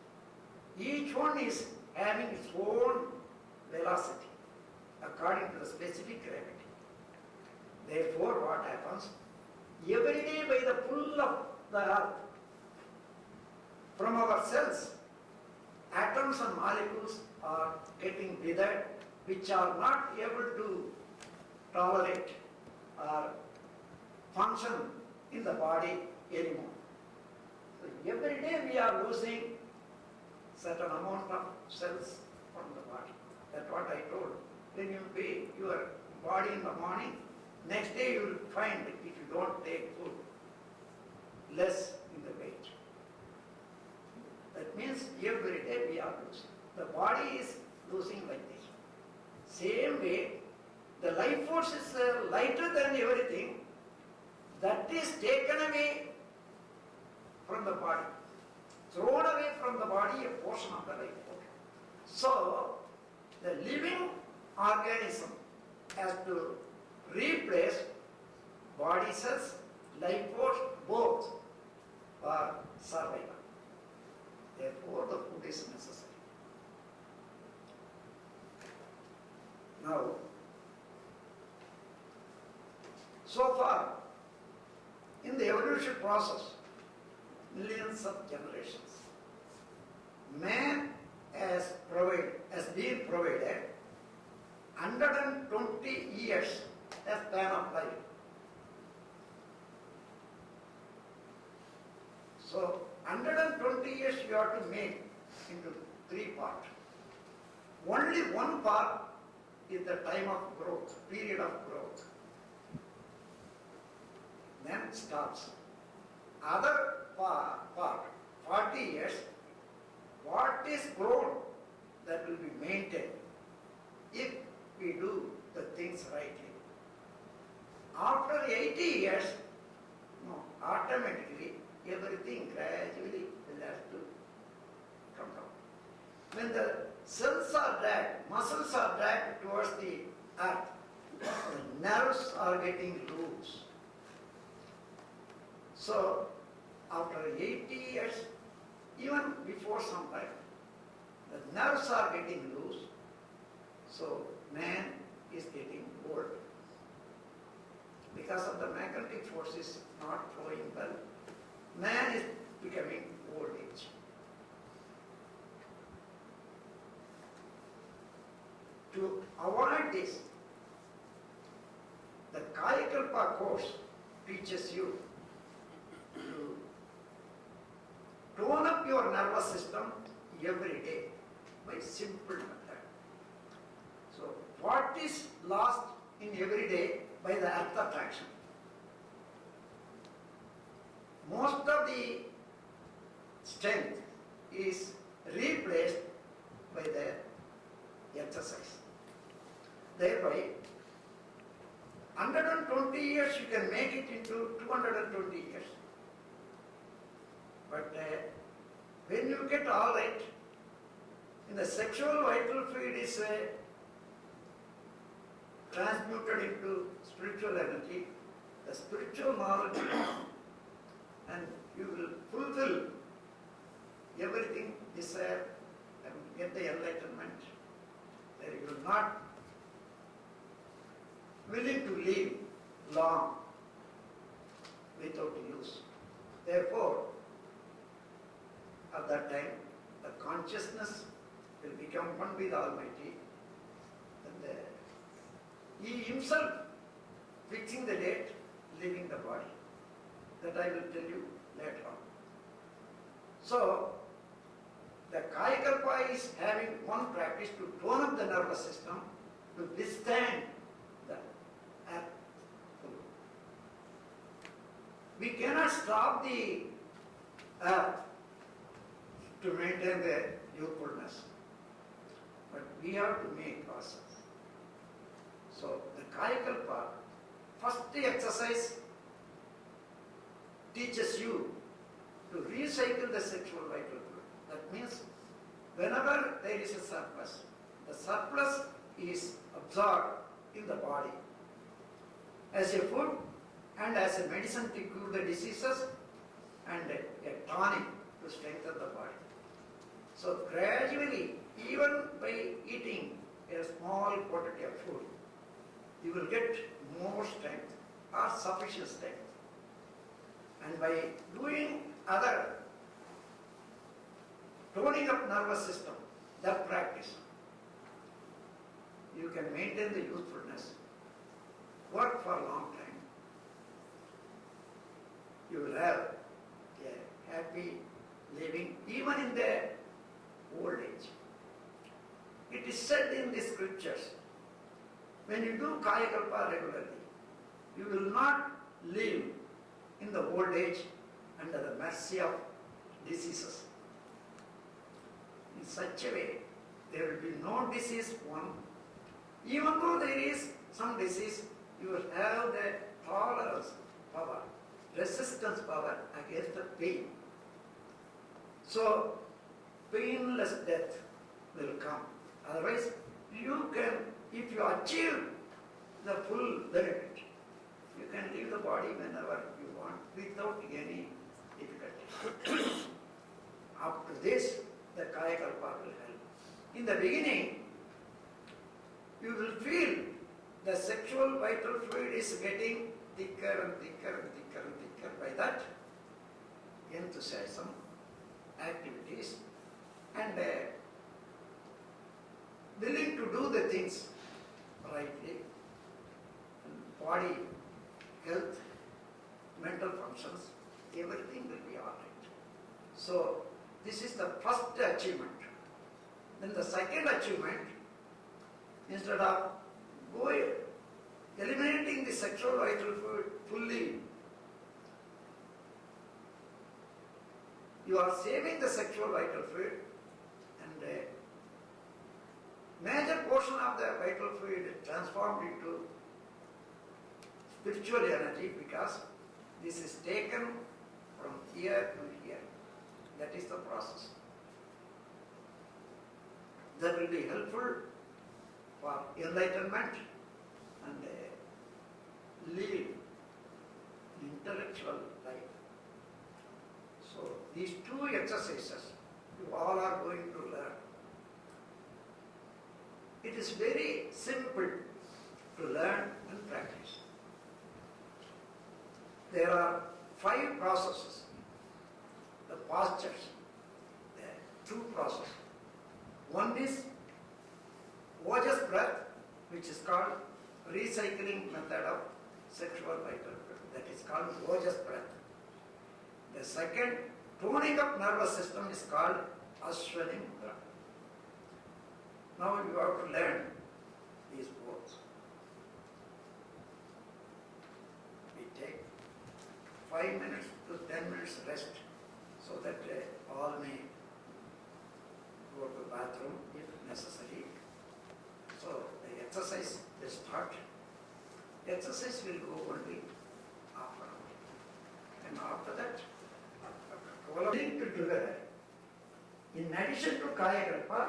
Each one is having its own velocity according to the specific gravity. Therefore, what happens? Every day by the pull of the earth from our cells, atoms and molecules are getting withered, which are not able to tolerate or function in the body anymore. So every day we are losing certain amount of cells from the body. That's what I told. When you pay your body in the morning, next day you will find if you don't take food, less in the weight. That means every day we are losing. The body is losing like this. Same way, the life force is lighter than everything. That is taken away from the body. Thrown away from the body a portion of the life force. So, the living organism has to replace body cells, life force, both for survival. Therefore, the food is necessary. Now, so far, in the evolution process, millions of generations, man has been provided 120 years as span of life. So 120 years you have to make into 3 parts. Only one part is the time of growth, period of growth. Then stops. Other part, 40 years, what is grown, that will be maintained if we do the things rightly. After 80 years, no, automatically everything gradually will have to come down. When the cells are dragged, muscles are dragged towards the earth, the nerves are getting loose. So, after 80 years, even before some time, the nerves are getting loose. So, man is getting old. Because of the magnetic forces not flowing well, man is becoming old age. To avoid this, the Kaya Kalpa course teaches you to tone up your nervous system every day by simple method. So, what is lost in every day by the earth attraction? Most of the strength is replaced by the exercise. Thereby, 120 years you can make it into 220 years. But when you get all right, in the sexual vital fluid is transmuted into spiritual energy, the spiritual knowledge, and you will fulfill everything desired and get the enlightenment. That you will not willing to live long without use. Therefore, at that time, the consciousness will become one with Almighty, and He Himself fixing the date, leaving the body. That I will tell you later on. So, the Kaya Kalpa is having one practice to tone up the nervous system to withstand the earth. We cannot stop the earth to maintain the youthfulness, but we have to make ourselves. So, the Kaya Kalpa, first the exercise teaches you to recycle the sexual vital fluid. That means whenever there is a surplus, the surplus is absorbed in the body. as a food and as a medicine to cure the diseases and a tonic to strengthen the body. So gradually, even by eating a small quantity of food, you will get more strength or sufficient strength. And by doing other toning up nervous system, that practice, you can maintain the youthfulness, work for a long time. You will have a happy living even in the old age. It is said in the scriptures, when you do Kaya Kalpa regularly, you will not live in the old age under the mercy of diseases. In such a way, there will be no disease one. Even though there is some disease, you will have the tolerance power, resistance power against the pain. So, painless death will come. Otherwise, you can, if you achieve the full benefit, you can leave the body whenever you want without any difficulty. After this, the Kaya Kalpa will help. In the beginning, you will feel the sexual vital fluid is getting thicker and thicker and thicker and thicker. By that, enthusiasm, activities, and willing to do the things rightly, body, health, mental functions, everything will be all right. So, this is the first achievement. Then the second achievement, instead of eliminating the sexual vital fluid fully, you are saving the sexual vital fluid, and major portion of the vital fluid is transformed into spiritual energy, because this is taken from here to here. That is the process. That will be helpful for enlightenment and live intellectual life. So these two exercises you all are going to learn. It is very simple to learn and practice. There are 5 processes. The postures, the 2 processes. One is Ojas breath, which is called recycling method of sexual vital fluid. That is called Ojas breath. The second, toning up nervous system, is called Ashwani Mudra. Now you have to learn these both. We take 5 minutes to 10 minutes rest, so that all may go to the bathroom if necessary. So the exercise will start. The exercise will go only half an hour. And after that, linked together. In addition to Kaya Kalpa,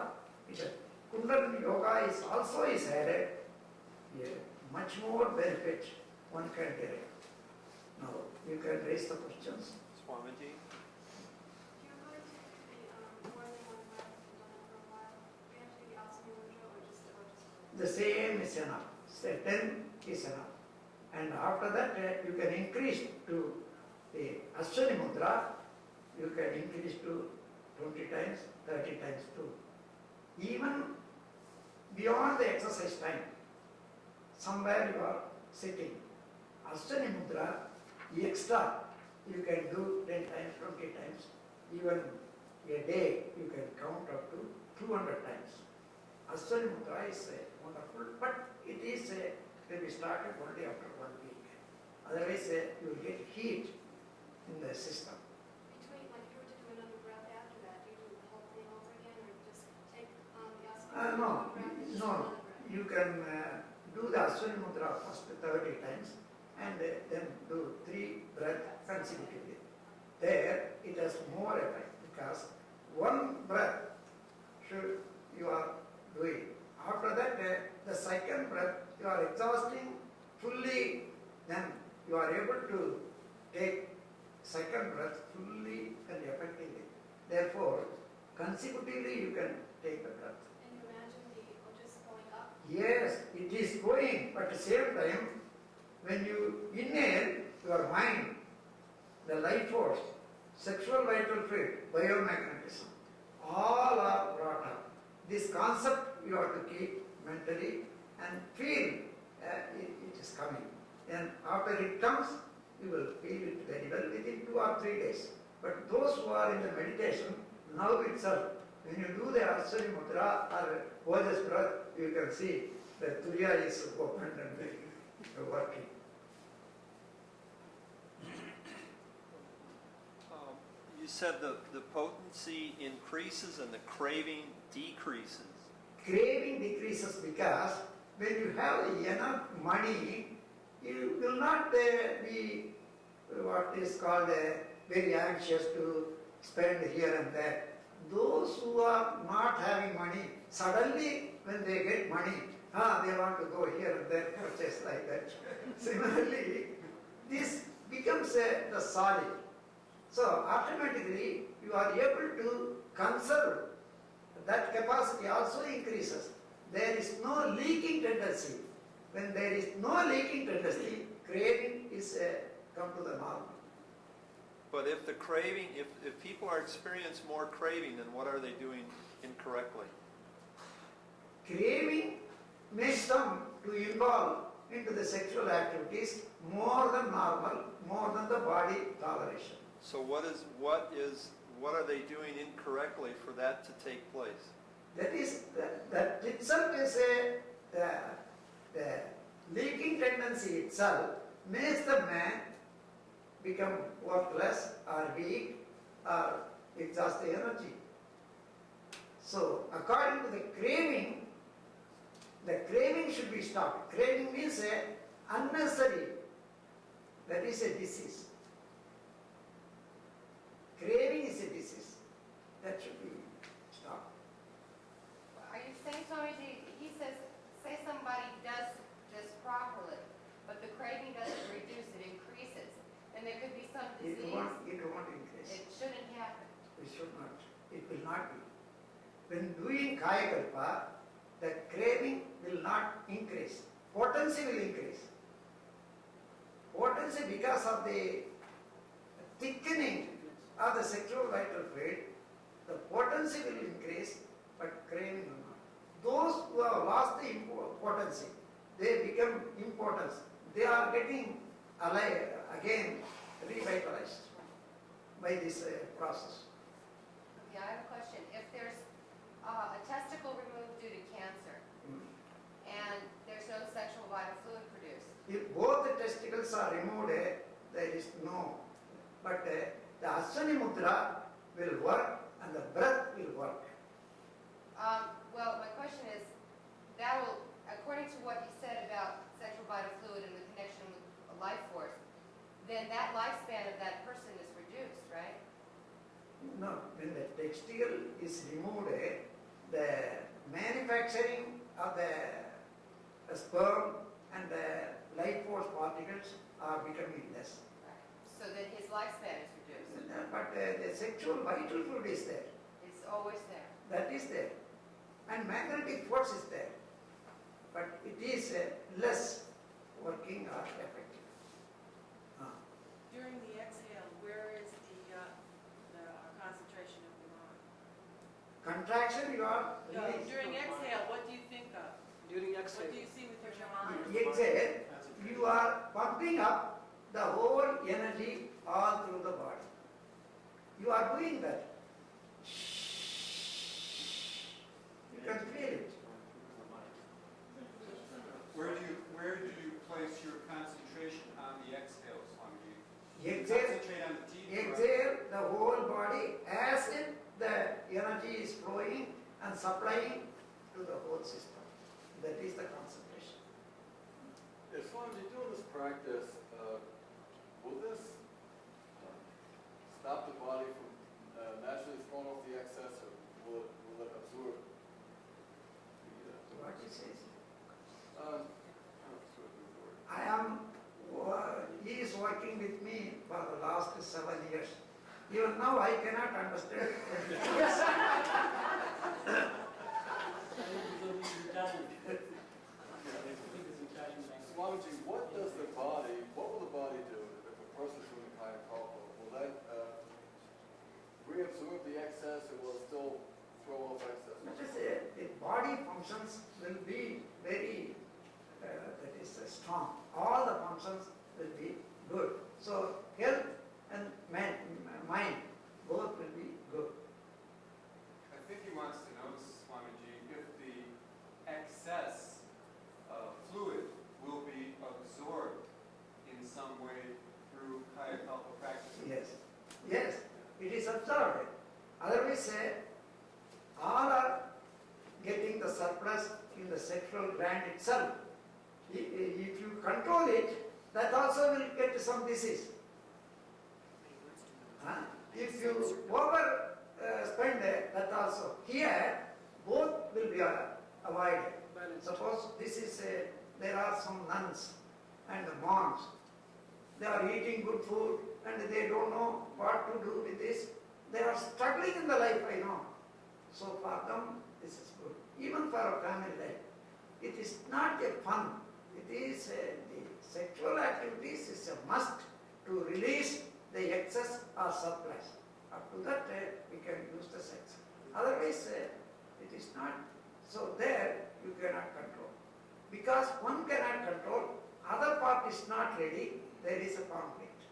Kundalini Yoga is also added. Much more benefit one can derive. Now you can raise the questions. Swamiji? You're going to be more than one breath and done it for a while. Do you have to do the Asana Mudra or just The same is enough. Say 10 is enough. And after that, you can increase to the Ashwani Mudra. You can increase to 20 times, 30 times too. Even beyond the exercise time, somewhere you are sitting. Ashwani Mudra, extra, you can do 10 times, 20 times. Even a day, you can count up to 200 times. Ashwani Mudra is wonderful, but it is will be started only after 1 week. Otherwise, you will get heat in the system. between, like if you were to do another breath after that, do you do the whole thing over again or just take the Asana No, breath and just no. another breath? You can do the Ashwani Mudra first 30 times and then do 3 breaths consecutively. There it has more effect because 1 breath you are doing. After that, the second breath you are exhausting fully then you are able to take second breath fully and effectively. Therefore, consecutively you can take the breath. And you imagine the ojas going up. Yes, it is going, but at the same time, when you inhale, your mind, the life force, sexual vital fluid, biomagnetism, all are brought up. This concept you have to keep mentally and feel it is coming. And after it comes, you will feel it very well within 2 or 3 days. But those who are in the meditation, now itself, when you do the Aswani Mudra or Ojas breath, you can see the Turiya is opened and working. You said the potency increases and the craving decreases. Craving decreases because when you have enough money, you will not be what is called very anxious to spend here and there. Those who are not having money, suddenly when they get money, they want to go here and there, purchase like that. Similarly, this becomes the solid. So automatically you are able to conserve. That capacity also increases. There is no leaking tendency. When there is no leaking tendency, craving is come to the normal. But if the craving, if people are experiencing more craving, then what are they doing incorrectly? Craving makes them to involve into the sexual activities more than normal, more than the body toleration. So what are they doing incorrectly for that to take place? That itself is the leaking tendency itself makes the man become worthless or weak or exhaust the energy. So according to the craving should be stopped. Craving means unnecessary. That is a disease. Craving is a disease. That should be stopped. Are you saying, Swamiji, he says, say somebody does this properly, but the craving doesn't reduce, it increases, and there could be some It disease. won't increase. It shouldn't happen. It should not. It will not be. When doing Kaya Kalpa, the craving will not increase. Potency will increase. Potency because of the thickening of the sexual vital fluid, the potency will increase, but craving will not. Those who have lost the potency, they become impotence. They are getting alive again, revitalized by this process. Okay, I have a question. If there's a testicle removed due to cancer, and there's no sexual vital fluid produced, If both the testicles are removed, there is no. But the Aswani Mudra will work and the breath will work. well, my question is, that will, according to what you said about sexual vital fluid and the connection with a life force, then that lifespan of that person is reduced, right? No, when the testicle is removed, the manufacturing of the sperm and the life force particles are becoming less. Right. So that his lifespan is reduced. But the sexual vital fluid is there. It's always there. That is there. And magnetic force is there. But it is less working or effective. During the exhale, where is the concentration of the mind? Contraction you are During exhale, what do you think of? During What exhale, do you see with your mind? exhale, you are pumping up the whole energy all through the body. You are doing that. You can feel it. Where do you place your concentration on the exhale, Swamiji? Exhale, Concentrate on the teeth. exhale the whole body as if the energy is flowing and supplying to the whole system. That is the concentration. as long as you're doing this practice, will this stop the body from naturally throwing off the excess, or will it absorb What he says. I don't know if absorb is the word. I am with me for the last 7 years. Even now I cannot understand. Swamiji, what does the body, what will the body do if a person is doing Kaya Kalpa? Will that reabsorb the excess, or will it still throw off excess? Let us say the body functions will be very, that is strong. All the functions will be good. So health and mind both will be good. I think he wants to know, Swamiji, if the excess fluid will be absorbed in some way through Kaya Kalpa practice. Yes, yes, it is absorbed. Otherwise, all are getting the surplus in the sexual gland itself. If you control it, that also will get some disease. Huh? If you over spend that also, here both will be avoided. Suppose this is there are some nuns and monks. They are eating good food and they don't know what to do with this. They are struggling in the life, I know. So for them, this is good. Even for a family life, it is not a fun. It is the sexual activities is a must to release the excess or surplus. Up to that, we can use the sex. Otherwise, it is not. So there, you cannot control. Because one cannot control, other part is not ready, there is a conflict.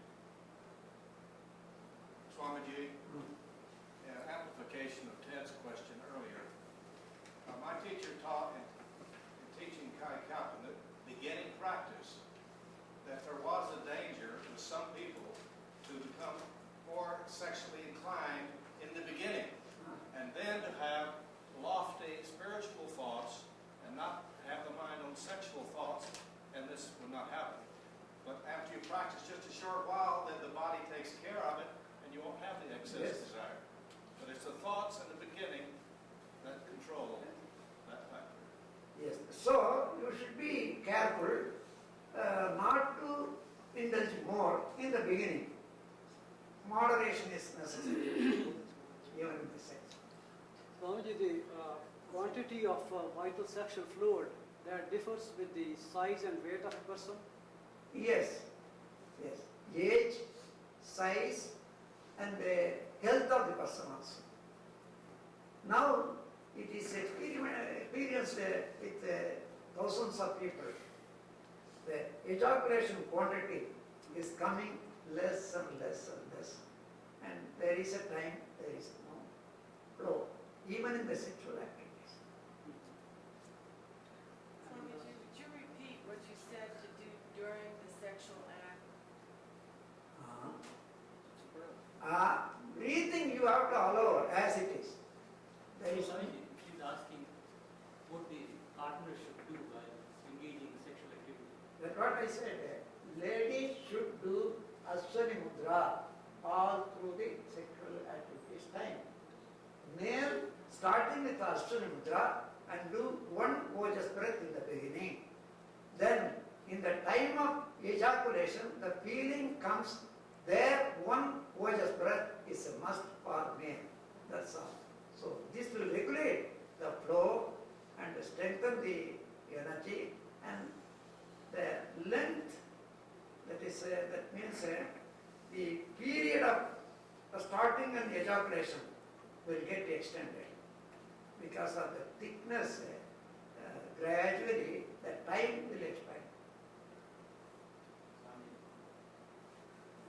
Swamiji, amplification of Ted's question earlier. My teacher taught in teaching Kaya Kalpa in the beginning practice that there was a danger with some people to become more sexually inclined in the beginning, and then to have lofty spiritual thoughts and not have the mind on sexual thoughts, and this would not happen. But after you practice just a short while, then the body takes care of it, and you won't have the excess desire. But it's the thoughts in the beginning that control that factor. Yes. So you should be careful not to indulge more in the beginning. Moderation is necessary, even in the sex. Swamiji, the quantity of vital sexual fluid that differs with the size and weight of a person? Yes, yes. Age, size, and the health of the person also. Now, it is experienced with thousands of people. The ejaculation quantity is coming less and less and less. And there is a time, there is no flow, even in the sexual activities. Swamiji, would you repeat what you said to do during the sexual act? Breathing you have to allow as it is. There is She's asking what the partner should do while engaging in sexual activity. that's what I said. Lady should do Ashwani Mudra all through the sexual activities time. Male starting with Ashwani Mudra and do one ojas breath in the beginning. Then in the time of ejaculation, the feeling comes there, one ojas breath is a must for male. That's all. So this will regulate the flow and strengthen the energy and the length. That is, that means the period of starting and ejaculation will get extended because of the thickness. Gradually, the time will expand.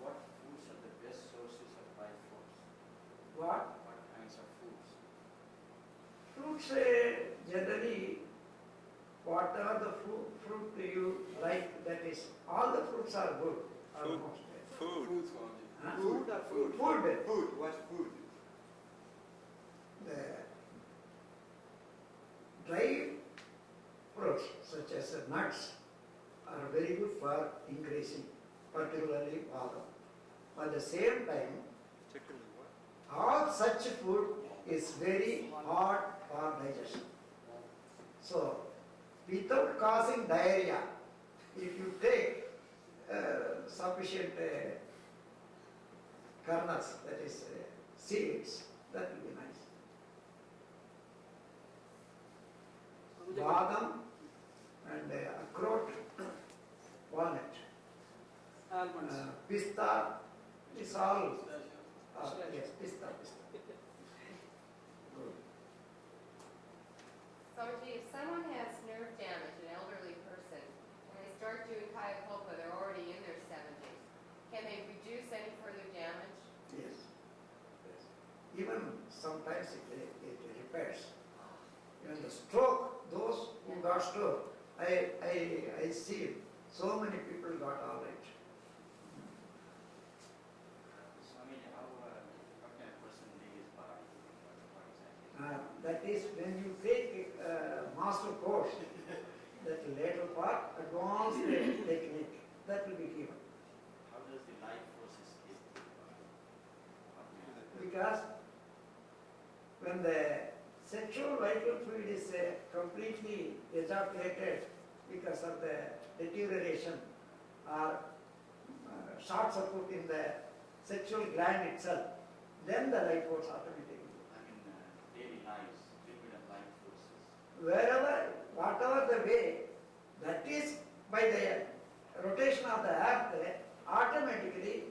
What foods are the best sources of life force? What? What kinds of foods? Fruits, generally, whatever the fruit you like, that is, all the fruits are good, almost. Food. Food, Swamiji. Huh? Food or food? Food. Food, what food? The dry fruits, such as nuts, are very good for increasing, particularly badam. At the same time, Particularly what? all such food is very hard for digestion. So, without causing diarrhea, if you take sufficient kernels, that is seeds, that will be nice. Swamiji, Badam and akhroat, walnut, almonds. pista, is all, Pistachio. yes, pista. Good. Swamiji, if someone has nerve damage, an elderly person, and they start doing Kaya Kalpa, they're already in their 70s, can they reduce any further damage? Yes. Yes. Even sometimes it repairs. Even the stroke, those who got stroke, I see so many people got all right. Swami, how can a person leave his body? What exactly? That is when you take master course, that later part, advanced technique, that will be given. How does the life forces hit the body? Because when the sexual vital fluid is completely evaporated because of the deterioration or short circuit in the sexual gland itself, then the life force automatically. I mean, daily lives, liquid and life forces. Wherever, whatever the way, that is by the rotation of the earth, automatically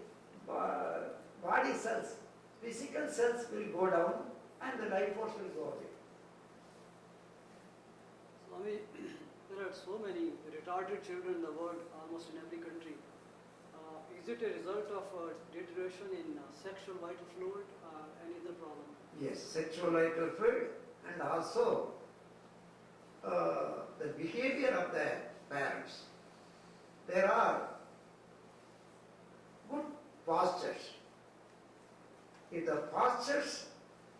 body cells, physical cells will go down and the life force will go away. Swami, there are so many retarded children in the world, almost in every country. Is it a result of deterioration in sexual vital fluid or any other problem? Yes, sexual vital fluid and also the behavior of the parents. There are good postures. If the postures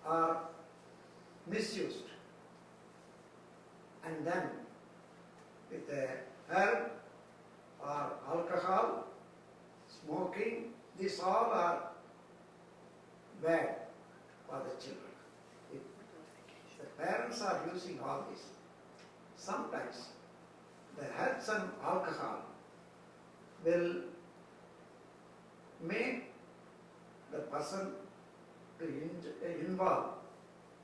are misused, and then with the herb or alcohol, smoking, these all are bad for the children. If the parents are using all this, sometimes the herbs and alcohol will make the person to involve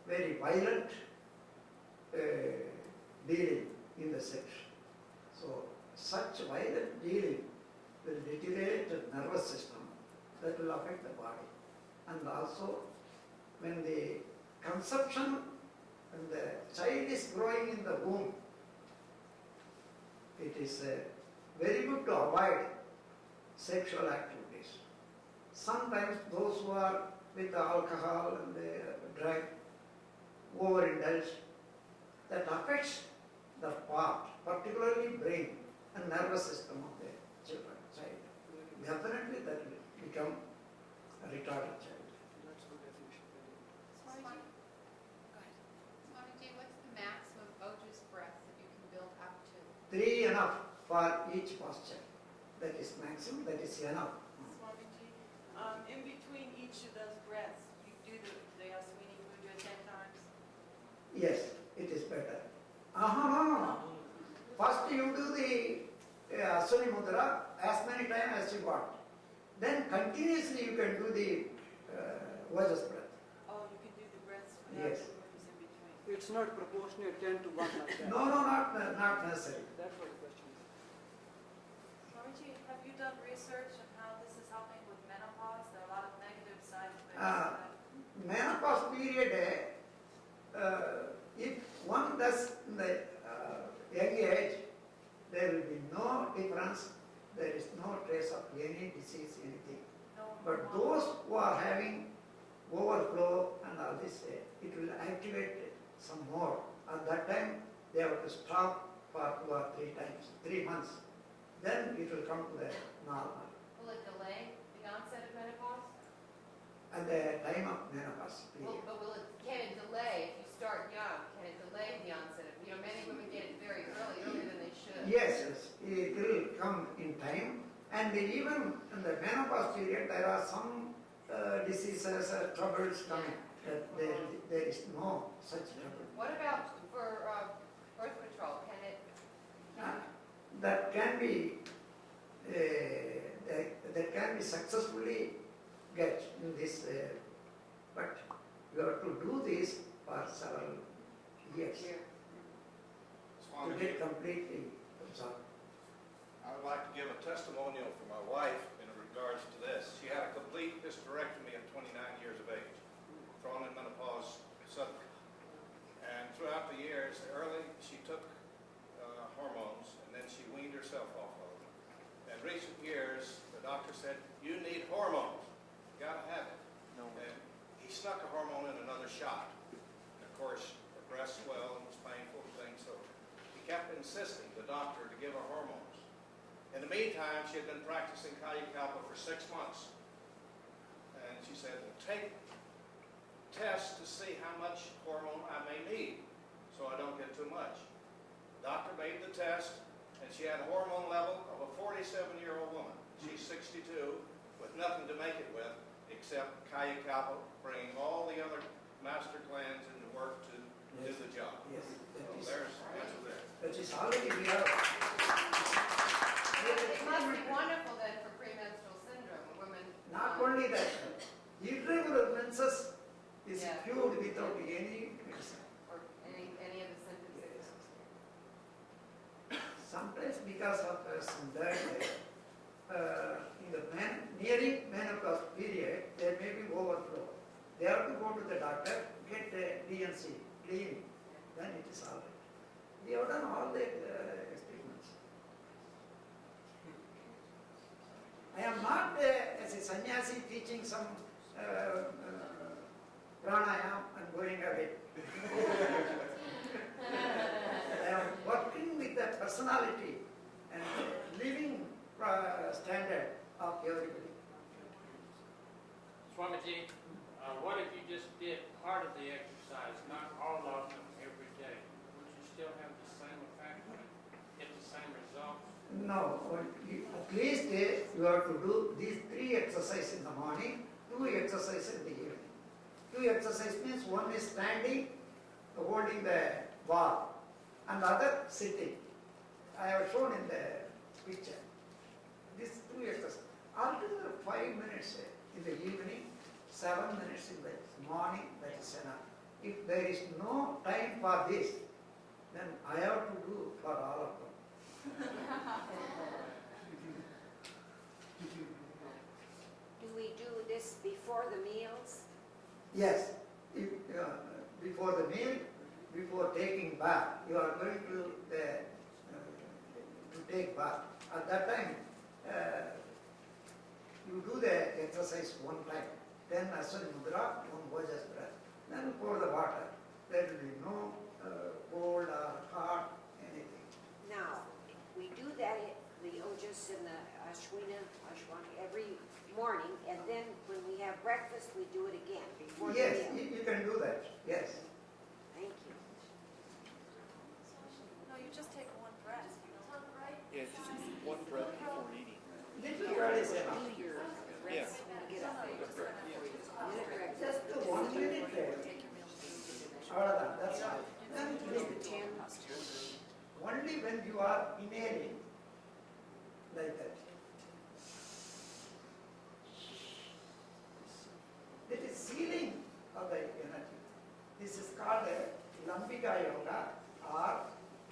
very violent dealing in the sex. So such violent dealing will deteriorate the nervous system, that will affect the body. And also when the conception, when the child is growing in the womb, it is very good to avoid sexual activities. Sometimes those who are with the alcohol and the drug overindulge, that affects the part, particularly brain and nervous system of the child. Definitely that will become a retarded child. That's good definition. Swamiji? Go ahead. Swamiji, what's the maximum Ojus breath that you can build up to? 3 enough for each posture. That is maximum, that is enough. Swamiji, in between each of those breaths, you do the Aswini Mudra 10 times? Yes, it is better. No. First you do the Aswini Mudra as many times as you want. Then continuously you can do the Vajras breath. Oh, you can do the breaths without Yes. the rooms in between. It's not proportionate 10 to 1 like that. No, not necessary. That's what the question is. Swamiji, have you done research on how this is helping with menopause? There are a lot of negative side effects. Menopause period, if one does in the young age, there will be no difference, there is no trace of any disease, anything. No, But those who are having overflow and all this, it will activate some more. At that time, they have to stop for 2 or 3 times, 3 months. Then it will come to the normal. Will it delay the onset of menopause? At the time of menopause period. But can it delay, if you start young, can it delay the onset of, many women get it very earlier than they should? Yes, it will come in time. And even in the menopause period, there are some diseases, troubles coming. That there is no such trouble. What about for birth control? Can it? That can be that can be successfully get in this, but you have to do this for several years Here. to Swamiji, get completely absorbed. I would like to give a testimonial for my wife in regards to this. She had a complete hysterectomy at 29 years of age, thrown in menopause suddenly. And throughout the years, early she took hormones, and then she weaned herself off of them. In recent years, the doctor said, "You need hormones. You gotta have it." No. And he snuck a hormone in another shot. And of course, her breast swelled and was painful and things, so he kept insisting, the doctor, to give her hormones. In the meantime, she had been practicing Kaya Kalpa for 6 months. And she said, "Well, take tests to see how much hormone I may need, so I don't get too much." The doctor made the test, and she had a hormone level of a 47-year-old woman. She's 62, with nothing to make it with, except Kaya Kalpa, bringing all the other master clans into work to do the job. Yes, So there's the answer there. that is already we have. It must be wonderful then for premenstrual syndrome, women. Not only that, irregular menses is Yeah. cured without any medicine. Or any of the symptoms. Sometimes because of some that in the nearing menopause period, there may be overflow. They have to go to the doctor, get a DNC, clean, then it is all right. We have done all the experiments. I am not as a sannyasi teaching some pranayam and going away. I am working with the personality and living standard of everybody. Swamiji, what if you just did part of the exercise, not all of them every day? Would you still have the same effect, get the same results? No, at least you have to do these 3 exercises in the morning, 2 exercises in the evening. 2 exercises means one is standing, holding the bar, and the other sitting. I have shown in the picture. These 2 exercises. Altogether 5 minutes in the evening, 7 minutes in the morning, that is enough. If there is no time for this, then I have to do for all of them. Do we do this before the meals? Yes, if, before the meal, before taking bath, you are going to take bath. At that time, you do the exercise one time. Then Aswani Mudra, one Vajas breath. Then pour the water. There will be no cold or hot, anything. Now, we do that, the ojas and the ashwani every morning, and then when we have breakfast, we do it again before the Yes, meal. you can do that, yes. Thank you. No, you just take one breath. Yeah, just one breath before eating. Little girl is enough. Do your rest when you get up. Minute breakfast. Just 1 minute there. That's all. Then leave it. 10. Only when you are inhaling like that. That is sealing of the energy. This is called Lambika Yoga or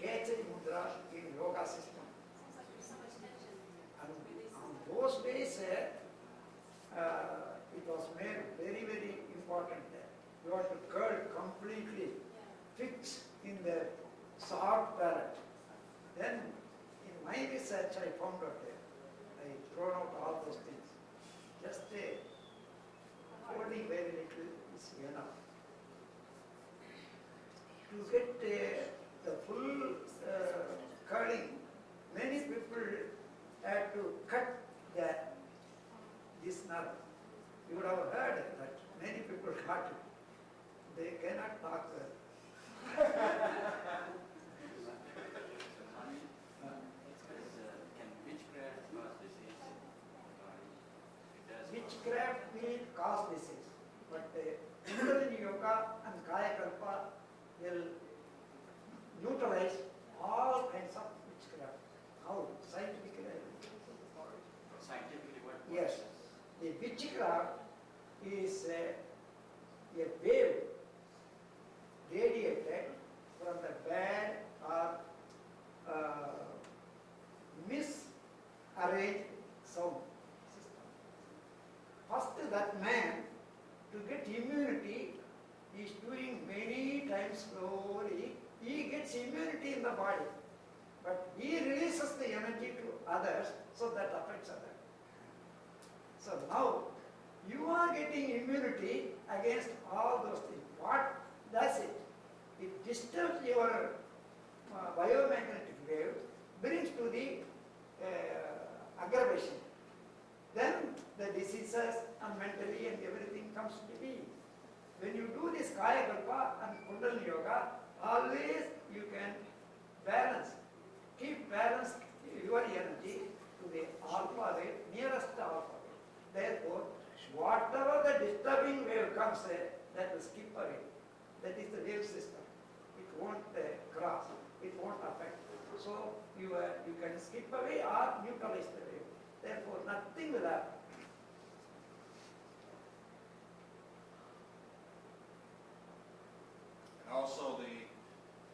Kechari Mudra in yoga system. Seems like there's so much tension. And on those days, it was made very, very important. You have to curl completely, fix in the soft palate. Then, in my research, I found out I thrown out all those things. Just holding very little is enough. To get the full curling, many people had to cut this nerve. You would have heard that many people cut it. They cannot talk well. Witchcraft will cause disease, but Kundalini Yoga and Kaya Kalpa will neutralize all kinds of witchcraft. How? Scientifically. Scientifically, arranged sound system. First, that man, to get immunity, is doing many times slowly. He gets immunity in the body, but he releases the energy to others, so that affects others. So now, you are getting immunity against all those things. What does it? It disturbs your biomagnetic wave, brings to the aggravation. Then the diseases and mentally and everything comes to be. When you do this Kaya Kalpa and Kundalini Yoga, always you can balance, keep balance your energy to the alpha wave, nearest alpha wave. Therefore, whatever the disturbing wave comes, that will skip away. That is the wave system. It won't cross, it won't affect. So you can skip away or neutralize the wave. Therefore, nothing will happen. And also the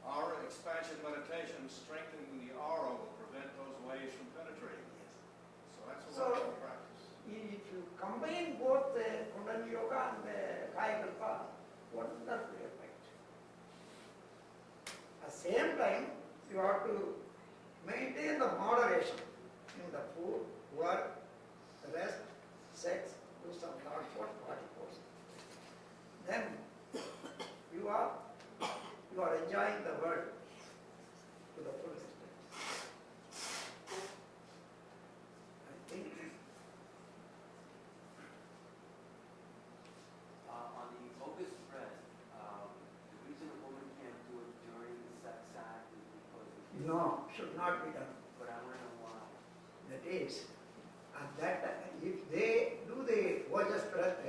aura expansion meditation, strengthening the aura will prevent those waves from penetrating. So that's a wonderful practice. If you combine both the Kundalini Yoga and the Kaya Kalpa, wonderful effect. At the same time, you have to maintain the moderation in the food, work, rest, sex, do some thought force, body force. Then you are enjoying the world to the full extent. I think on the focus breath, the reason a woman can't do it during the sex act is because of no, should not be done. But I want to know why. That is, at that time, if they do the Ojas breath,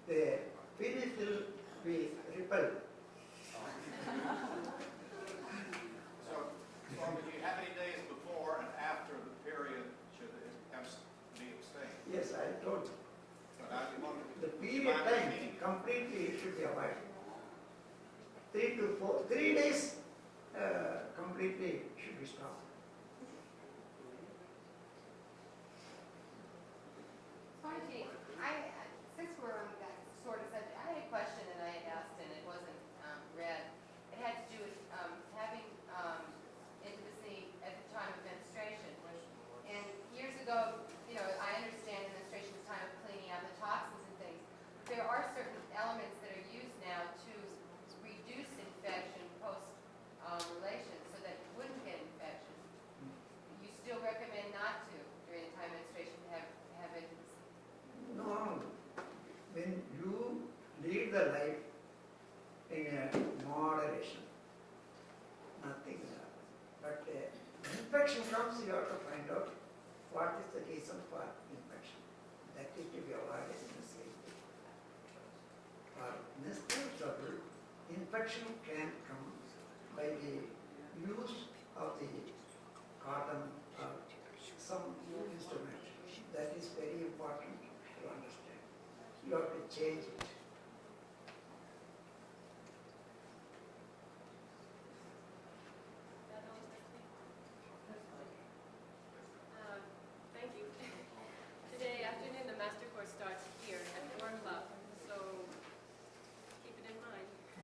the penis will be repelled. So, Swamiji, how many days before and after the period should it be abstained? Yes, I told you. But I want The period time completely should be avoided. 3 days completely should be stopped. Swamiji, since we're on that sort of subject, I had a question and I had asked and it wasn't read. It had to do with having intimacy at the time of menstruation. And years ago, I understand menstruation is time of cleaning out the toxins and things. But there are certain elements that are used now to reduce infection post relations so that you wouldn't get infection. You still recommend not to during the time of menstruation to have intimacy. No, when you lead the life in a moderation, nothing will happen. But infection comes, you have to find out what is the reason for infection. That is to be avoided in the sleep. For menstrual trouble, infection can come by the use of the cotton or some instrument. That is very important to understand. You have to change it.